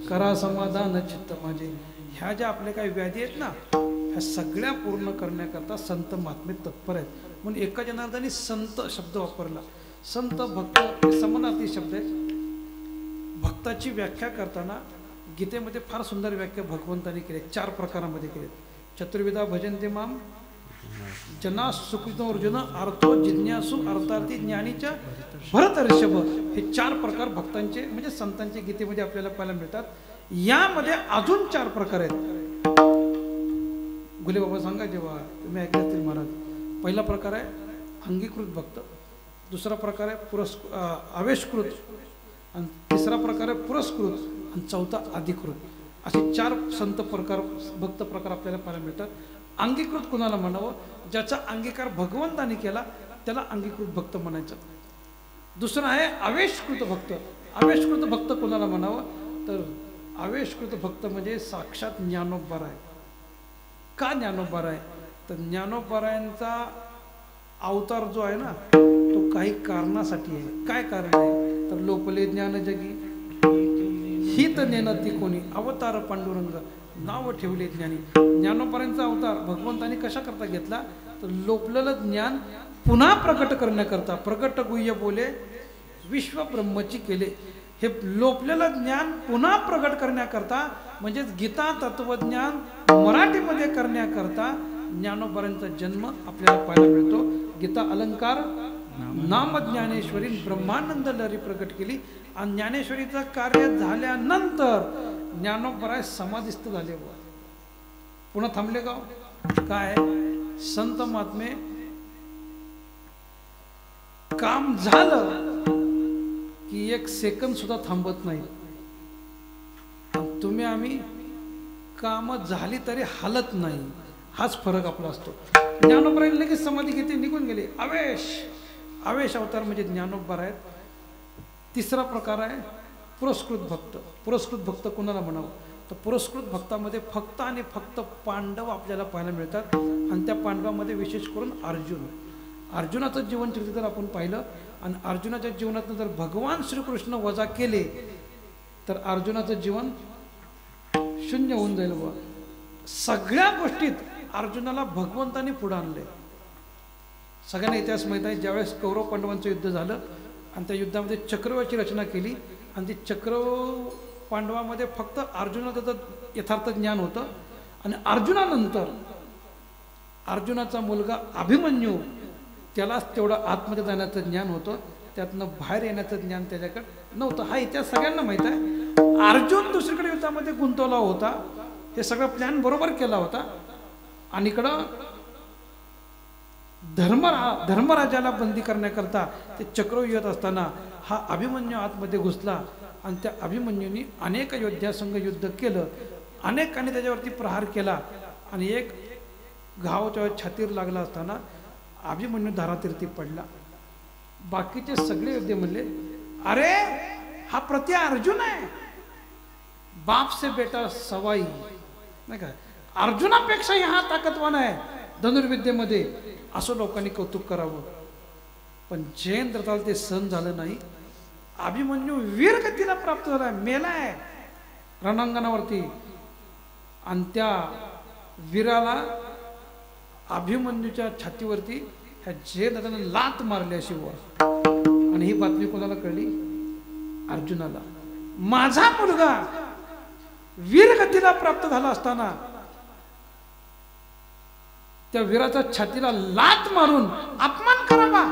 करा समाधान चित्त माझे. ह्या ज्या आपल्या काही व्याधी आहेत ना, ह्या सगळ्या पूर्ण करण्याकरता संत महात्मे तत्पर आहेत. म्हणून एका जनार्दनी संत शब्द वापरला. संत भक्त समानार्थी शब्द आहेत. भक्ताची व्याख्या करताना गीतेमध्ये फार सुंदर व्याख्या भगवंतांनी केली. 4 प्रकारामध्ये केली. चतुर्विधा भजन्ते माम जना सुखितो अर्जुन अर्थो जिज्ञासु अर्थार्थी ज्ञानीच्या भरत ऋषभ. हे 4 प्रकार भक्तांचे म्हणजे संतांचे गीतेमध्ये आपल्याला पाहायला मिळतात. यामध्ये अजून 4 प्रकार आहेत. गुले बाबा सांगा जेव्हा तुम्ही ऐकले असतील महाराज. पहिला प्रकार आहे अंगीकृत भक्त, दुसरा प्रकार आहे आवेशकृत, आणि तिसरा प्रकार आहे पुरस्कृत, आणि चौथा अधिकृत. असे 4 संत प्रकार भक्त प्रकार आपल्याला पाहायला मिळतात. अंगीकृत कोणाला म्हणावं? ज्याचा अंगीकार भगवंताने केला त्याला अंगीकृत भक्त म्हणायचं. दुसरं आहे आवेशकृत भक्त. आवेशकृत भक्त कोणाला म्हणावं? तर आवेशकृत भक्त म्हणजे साक्षात ज्ञानोबा आहे. का ज्ञानोबा आहे? तर ज्ञानोबा यांचा अवतार जो आहे ना तो काही कारणासाठी आहे. काय कारण आहे? तर लोपले ज्ञान जगी हित नेनती कोणी अवतार पांडुरंग नाव ठेवले ज्ञानी. ज्ञानोबांचा अवतार भगवंतानी कशा करता घेतला? तर लोपलेलं ज्ञान पुन्हा प्रकट करण्याकरता. प्रकट गुह्य बोले विश्व ब्रह्मची केले. हे लोपलेलं ज्ञान पुन्हा प्रकट करण्याकरता म्हणजेच गीता तत्वज्ञान मराठीमध्ये करण्याकरता ज्ञानोबांचा जन्म आपल्याला पाहायला मिळतो. गीता अलंकार नाम ज्ञानेश्वरी ब्रह्मानंद लहरी प्रकट केली. आणि ज्ञानेश्वरीचं कार्य झाल्यानंतर ज्ञानोबा समाधिस्थ झाले. पुन्हा थांबले गाव. काय संत महात्मे काम झालं की 1 सेकंद सुद्धा थांबत नाही. तुम्ही आम्ही काम झाली तरी हालत नाही. हाच फरक आपला असतो. ज्ञानोबा लगेच समाधी घेते निघून गेले. आवेश अवतार म्हणजे ज्ञानोबा आहेत. तिसरा प्रकार आहे पुरस्कृत भक्त. पुरस्कृत भक्त कोणाला म्हणावं? तर पुरस्कृत भक्तामध्ये फक्त आणि फक्त पांडव आपल्याला पाहायला मिळतात. आणि त्या पांडवामध्ये विशेष करून अर्जुन. अर्जुनाचं जीवनचरित्र जर आपण पाहिलं आणि अर्जुनाच्या जीवनातून जर भगवान श्रीकृष्ण वजा केले तर अर्जुनाचं जीवन शून्य होऊन जाईल. सगळ्या गोष्टीत अर्जुनाला भगवंतानी पुढे आणले. सगळ्यांना इतिहास माहीत आहे. ज्यावेळेस कौरव पांडवांचं युद्ध झालं आणि त्या युद्धामध्ये चक्रव्यूहाची रचना केली आणि ती चक्रव्यूह पांडवामध्ये फक्त अर्जुनाचं यथार्थ ज्ञान होतं आणि अर्जुनानंतर अर्जुनाचा मुलगा अभिमन्यू, त्यालाच तेवढं आतमध्ये जाण्याचं ज्ञान होतं, त्यातनं बाहेर येण्याचं ज्ञान त्याच्याकडे नव्हतं. हा इतिहास सगळ्यांना माहीत आहे. अर्जुन दुसरीकडे युद्धामध्ये गुंतवला होता, हे सगळं प्लॅन बरोबर केला होता. आणि इकडं धर्मराजाला बंदी करण्याकरता ते चक्रव्यूह येत असताना हा अभिमन्यू आतमध्ये घुसला आणि त्या अभिमन्यूनी अनेक योद्ध्यासंग युद्ध केलं, अनेकांनी त्याच्यावरती प्रहार केला आणि एक घाव छातीर लागला असताना अभिमन्यू धारातीर्थी पडला. बाकीचे सगळे योद्धे म्हणले, अरे हा प्रति अर्जुन आहे, बाप से बेटा सवाई, नाही का, अर्जुनापेक्षा हा ताकदवान आहे धनुर्विद्येमध्ये, असं लोकांनी कौतुक करावं. पण जयेंद्र रथाला ते सहन झालं नाही. अभिमन्यू वीरगतीला प्राप्त झाला, मेलाय रणांगणावरती. आणि त्या वीराला अभिमन्यूच्या छातीवरती ह्या जयेंद्राने लात मारली अशी वर. आणि ही बातमी कोणाला कळली? अर्जुनाला. माझा मुलगा वीरगतीला प्राप्त झाला असताना त्या वीराच्या छातीला लात मारून अपमान करावा,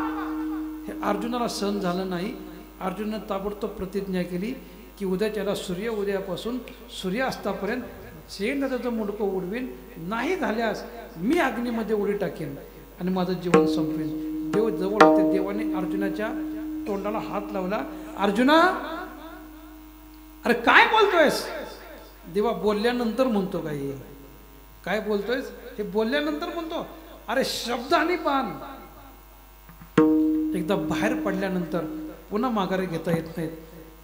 हे अर्जुनाला सहन झालं नाही. अर्जुनाने ताबडतोब प्रतिज्ञा केली की उद्याच्याला उदयापासून सूर्यास्तापर्यंत जयेंद्राचं मुंडकं उडवीन, नाही झाल्यास मी अग्नीमध्ये उडी टाकेन आणि माझं जीवन संपवेन. देव जवळ होते. देवाने अर्जुनाच्या तोंडाला हात लावला. अर्जुना, अरे काय बोलतोयस? देवा बोलल्यानंतर म्हणतो काय बोलतोयस हे बोलल्यानंतर म्हणतो. अरे शब्द आणि बाण एकदा बाहेर पडल्यानंतर पुन्हा माघारी घेता येत नाहीत.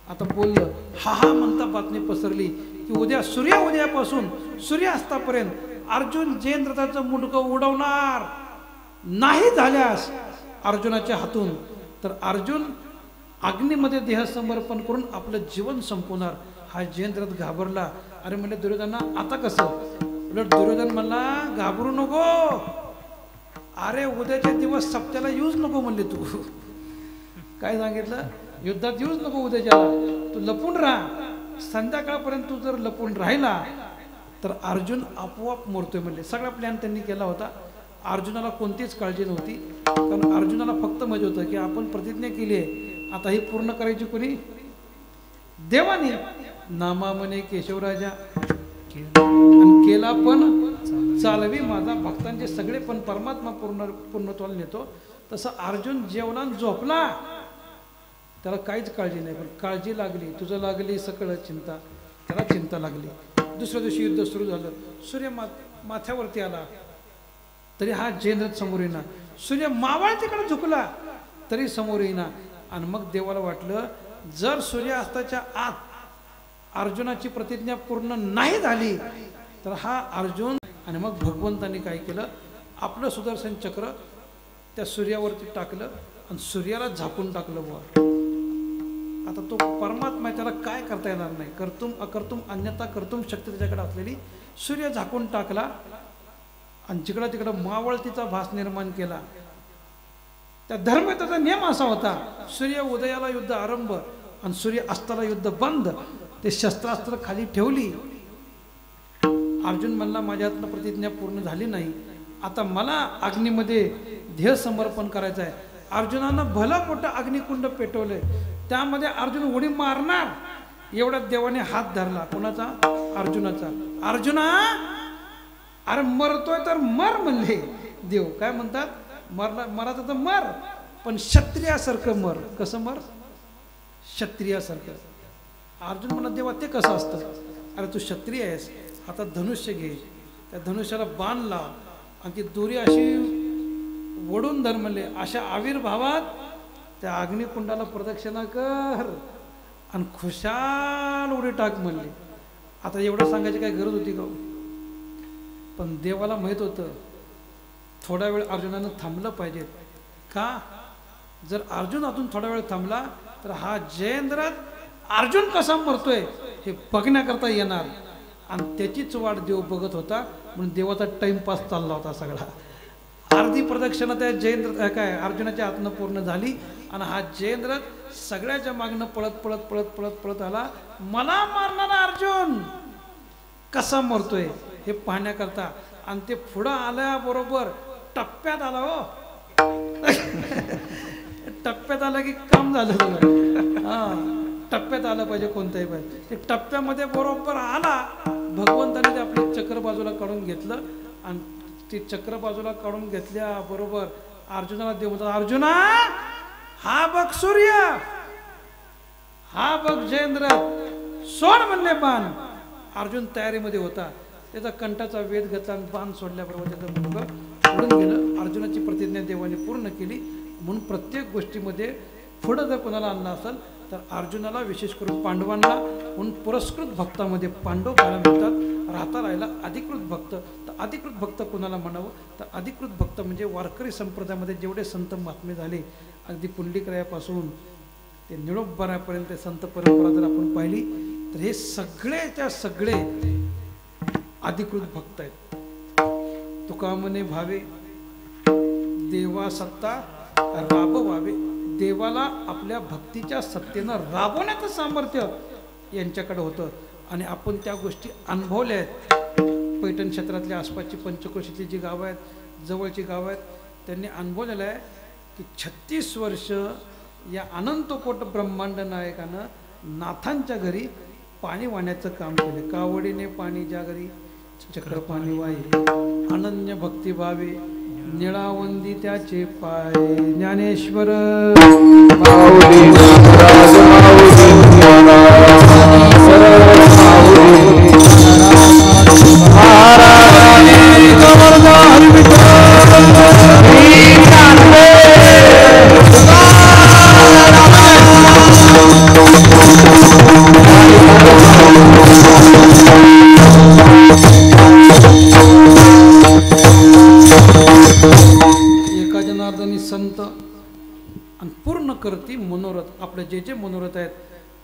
आता बोललं, हा म्हणता बातमी पसरली की उद्यापासून सूर्यास्तापर्यंत अर्जुन जयेंद्राचं मुंडकं उडवणार, नाही झाल्यास अर्जुनाच्या हातून तर अर्जुन अग्नीमध्ये देहसमर्पण करून आपलं जीवन संपवणार. हा जयेंद्रथ घाबरला. अरे म्हणले दुर्योधना, आता कसं? उलट दुर्योधन म्हणला, घाबरू नको, अरे उद्याचे दिवस सप्त्याला येऊच नको म्हणले. तू काय सांगितलं? युद्धात येऊच नको उद्याच्याला, तू लपून राहा. संध्याकाळपर्यंत तू जर लपून राहिला तर अर्जुन आपोआप मरतोय म्हणले. सगळा प्लॅन त्यांनी केला होता. अर्जुनाला कोणतीच काळजी नव्हती, कारण अर्जुनाला फक्त माहित होतं की आपण प्रतिज्ञा केली आहे, आता ही पूर्ण करायची कोणी? देवाने. नामा म्हणे केशवराजा आणि केला पण चालवी माझा. भक्तांचे सगळे पण परमात्मा पूर्णत्वाला नेतो. तसं अर्जुन जेवला झोपला, त्याला काहीच काळजी नाही. पण काळजी लागली, तुझं लागली सकळ चिंता, त्याला चिंता लागली. दुसऱ्या दिवशी युद्ध सुरू झालं. सूर्य माथ्यावरती आला तरी हा जयेंद्र समोर येईना. सूर्य मावळतीकडे झुकला तरी समोर येईना. आणि मग देवाला वाटलं, जर सूर्यास्ताच्या आत अर्जुनाची प्रतिज्ञा पूर्ण नाही झाली तर हा अर्जुन. आणि मग भगवंतांनी काय केलं, आपलं सुदर्शन चक्र त्या सूर्यावरती टाकलं आणि सूर्याला झाकून टाकलं वर. आता तो परमात्मा, त्याला काय करता येणार नाही. कर्तुम अकर्तुम अन्यथा कर्तुम शक्ती त्याच्याकडे असलेली. सूर्य झाकून टाकला आणि जिकडं तिकडं मावळतीचा भास निर्माण केला. त्या धर्मयुद्धाचा नियम असा होता, सूर्य उदयाला युद्ध आरंभ आणि सूर्य अस्ताला युद्ध बंद. ते शस्त्रास्त्र खाली ठेवली. अर्जुन म्हणला, माझ्या हातनं प्रतिज्ञा पूर्ण झाली नाही, आता मला अग्नीमध्ये देह समर्पण करायचं आहे. अर्जुनानं भलं मोठं अग्निकुंड पेटवलंय, त्यामध्ये अर्जुन उडी मारणार एवढ्यात देवाने हात धरला. कोणाचा? अर्जुनाचा. अर्जुना, अरे मरतोय तर मर म्हणले देव. काय म्हणतात? मराचं तर मर, पण क्षत्रियासारखं मर. कसं मर? क्षत्रियासारखं. अर्जुन म्हणा, देवा ते कसं असतं? अरे तू क्षत्रिय आहेस, आता धनुष्य घे, त्या धनुष्याला बाण लाव आणि ती दोरी अशी वडून धर म्हणले. अशा आविर्भावात त्या अग्निकुंडाला प्रदक्षिणा कर आणि खुशाल उडी टाक म्हणले. आता एवढं सांगायची काय गरज होती का? पण देवाला माहित होतं थोडा वेळ अर्जुनानं थांबलं पाहिजे. का? जर अर्जुन अजून थोडा वेळ थांबला तर हा जयेंद्र अर्जुन कसा मरतोय हे बघण्याकरता येणार आणि त्याचीच वाट देव बघत होता. म्हणून देवाचा टाइमपास चालला होता सगळा. अर्धी प्रदक्षिणा त्या जयेंद्र काय अर्जुनाच्या हातनं पूर्ण झाली आणि हा जयेंद्र सगळ्याच्या मागणं पळत पळत पळत पळत पळत आला. मला मारणारा अर्जुन कसा मरतोय हे पाहण्याकरता. आणि ते पुढं आल्याबरोबर टप्प्यात आला हो. टप्प्यात आला की काम झालं सगळं. हां, टप्प्यात आलं पाहिजे कोणत्याही पाहिजे. ते टप्प्यामध्ये बरोबर आला, भगवंताने ते आपले चक्र बाजूला काढून घेतलं. आणि ते चक्र बाजूला काढून घेतल्याबरोबर अर्जुनाला देव म्हणतात, अर्जुना हा बघ सूर्य, हा बघ जयेंद्र, सोड म्हणले बाण. अर्जुन तयारीमध्ये होता. त्याचा कंठाचा वेध घेतला आणि बाण सोडल्याबरोबर त्याचं मुलगा उडून गेलं. अर्जुनाची प्रतिज्ञा देवाने पूर्ण केली. म्हणून प्रत्येक गोष्टीमध्ये पुढं जर कोणाला आणलं असेल तर अर्जुनाला, विशेष करून पांडवांना, म्हणून पुरस्कृत भक्तामध्ये पांडव पाहायला मिळतात. राहता राहिला अधिकृत भक्त. तर अधिकृत भक्त कोणाला म्हणावं तर अधिकृत भक्त म्हणजे वारकरी संप्रदायामध्ये जेवढे संत महात्मे झाले, अगदी पुंडलिकरायापासून ते निळोबापर्यंत संत परंपरा जर आपण पाहिली तर हे सगळेच्या सगळे अधिकृत भक्त आहेत. तुका म्हणे भावे देवा सत्ता राबवावे. देवाला आपल्या भक्तीच्या सत्तेनं राबवण्याचं सामर्थ्य यांच्याकडे होतं. आणि आपण त्या गोष्टी अनुभवल्या आहेत. पैठण क्षेत्रातल्या आसपासची पंचक्रोशीतली जी गावं आहेत, जवळची गावं आहेत, त्यांनी अनुभवलेलं आहे की 36 वर्ष या अनंतकोट ब्रह्मांड नायकानं नाथांच्या घरी पाणी वाहण्याचं काम केलं. कावडीने पाणी ज्या घरी चक्र पाणी वाहे, अनन्य भक्ती भावे निळावंदी त्याचे पाय. ज्ञानेश्वर संत आणि पूर्ण करती मनोरथ. आपले जे जे मनोरथ आहेत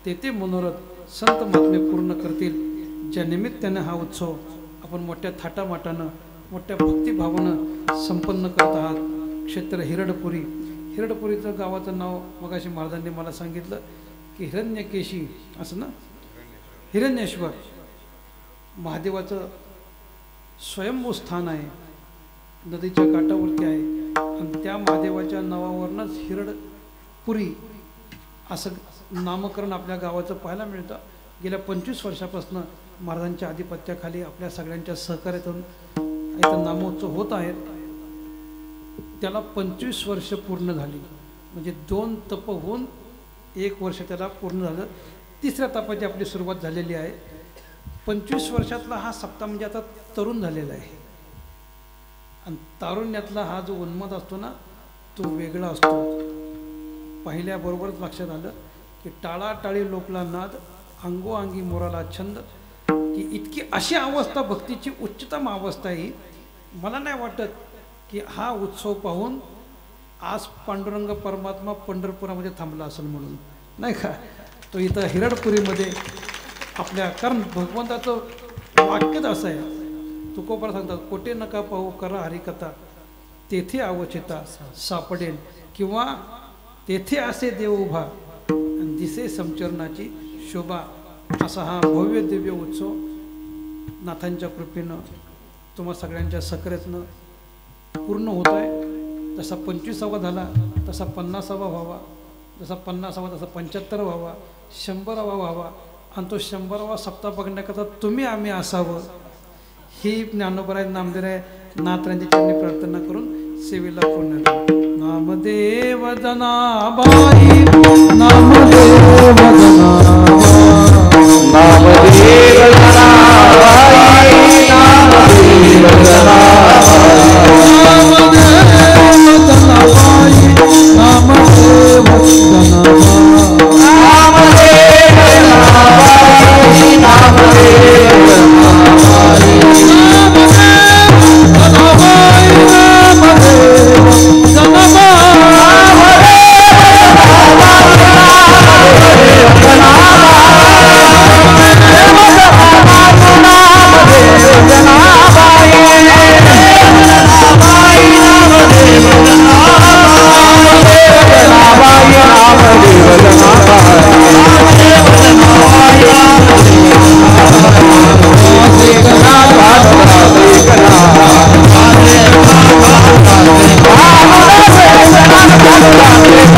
ते मनोरथ संत महात्मे पूर्ण करतील. ज्या निमित्ताने हा उत्सव आपण मोठ्या थाटामाटानं, मोठ्या भक्तिभावानं संपन्न करत आहात. क्षेत्र हिरडपुरी. हिरडपुरीचं गावाचं नाव मगाशी महाराजांनी मला सांगितलं की हिरण्यकेशी असं ना, हिरण्येश्वर महादेवाचं स्वयंभू स्थान आहे. नदीच्या काठावरती आहे. आणि त्या महादेवाच्या नावावरनंच हिरडपुरी असं नामकरण आपल्या गावाचं पाहायला मिळतं. गेल्या 25 वर्षापासून महाराजांच्या आधिपत्याखाली आपल्या सगळ्यांच्या सहकार्यातून इथं नामोत्सव होत आहेत. त्याला 25 वर्ष पूर्ण झाली. म्हणजे 2 तप होऊन 1 वर्ष त्याला पूर्ण झालं. 3ऱ्या तपाची आपली सुरुवात झालेली आहे. 25 वर्षातला हा सप्ताह म्हणजे आता तरुण झालेला आहे. आणि तारुण्यातला हा जो उन्माद असतो ना, तो वेगळा असतो. पाहिल्याबरोबरच लक्षात आलं की टाळाटाळी लोकला नाद, अंगोअंगी मोराला छंद, की इतकी अशी अवस्था भक्तीची उच्चतम अवस्था आहे. मला नाही वाटत की हा उत्सव पाहून आज पांडुरंग परमात्मा पंढरपुरामध्ये थांबला असेल म्हणून, नाही का. तो इथं हिरडपुरीमध्ये आपल्या, कारण भगवंताचं वाक्यच असं आहे. तुकोबा सांगतात, कोठे नका पाहू करा हरिकथा, तेथे अवचिता सापडेल, किंवा तेथे असे देव उभा आणि दिसे समचरणाची शोभा. असा हा भव्य दिव्य उत्सव नाथांच्या कृपेनं तुम्हा सगळ्यांच्या सक्रियतेनं पूर्ण होत आहे. जसा 25वा झाला तसा 50वा व्हावा, जसा 50वा तसा 75 व्हावा, 100वा व्हावा. आणि तो 100वा सप्ताह बघण्याकरता तुम्ही आम्ही असावं, ही ज्ञानोबराय नामदेव नाथरांच्या चरणी प्रार्थना करून सेवेला पूर्ण. नामदेव जनाबाई, नामदेव जनाबाई, नामदेव जनाबाई, नामदेव जनाबाई, नामदेव जनाबाई, नामदेव जनाबाई, नामदेव जनाबाई. रे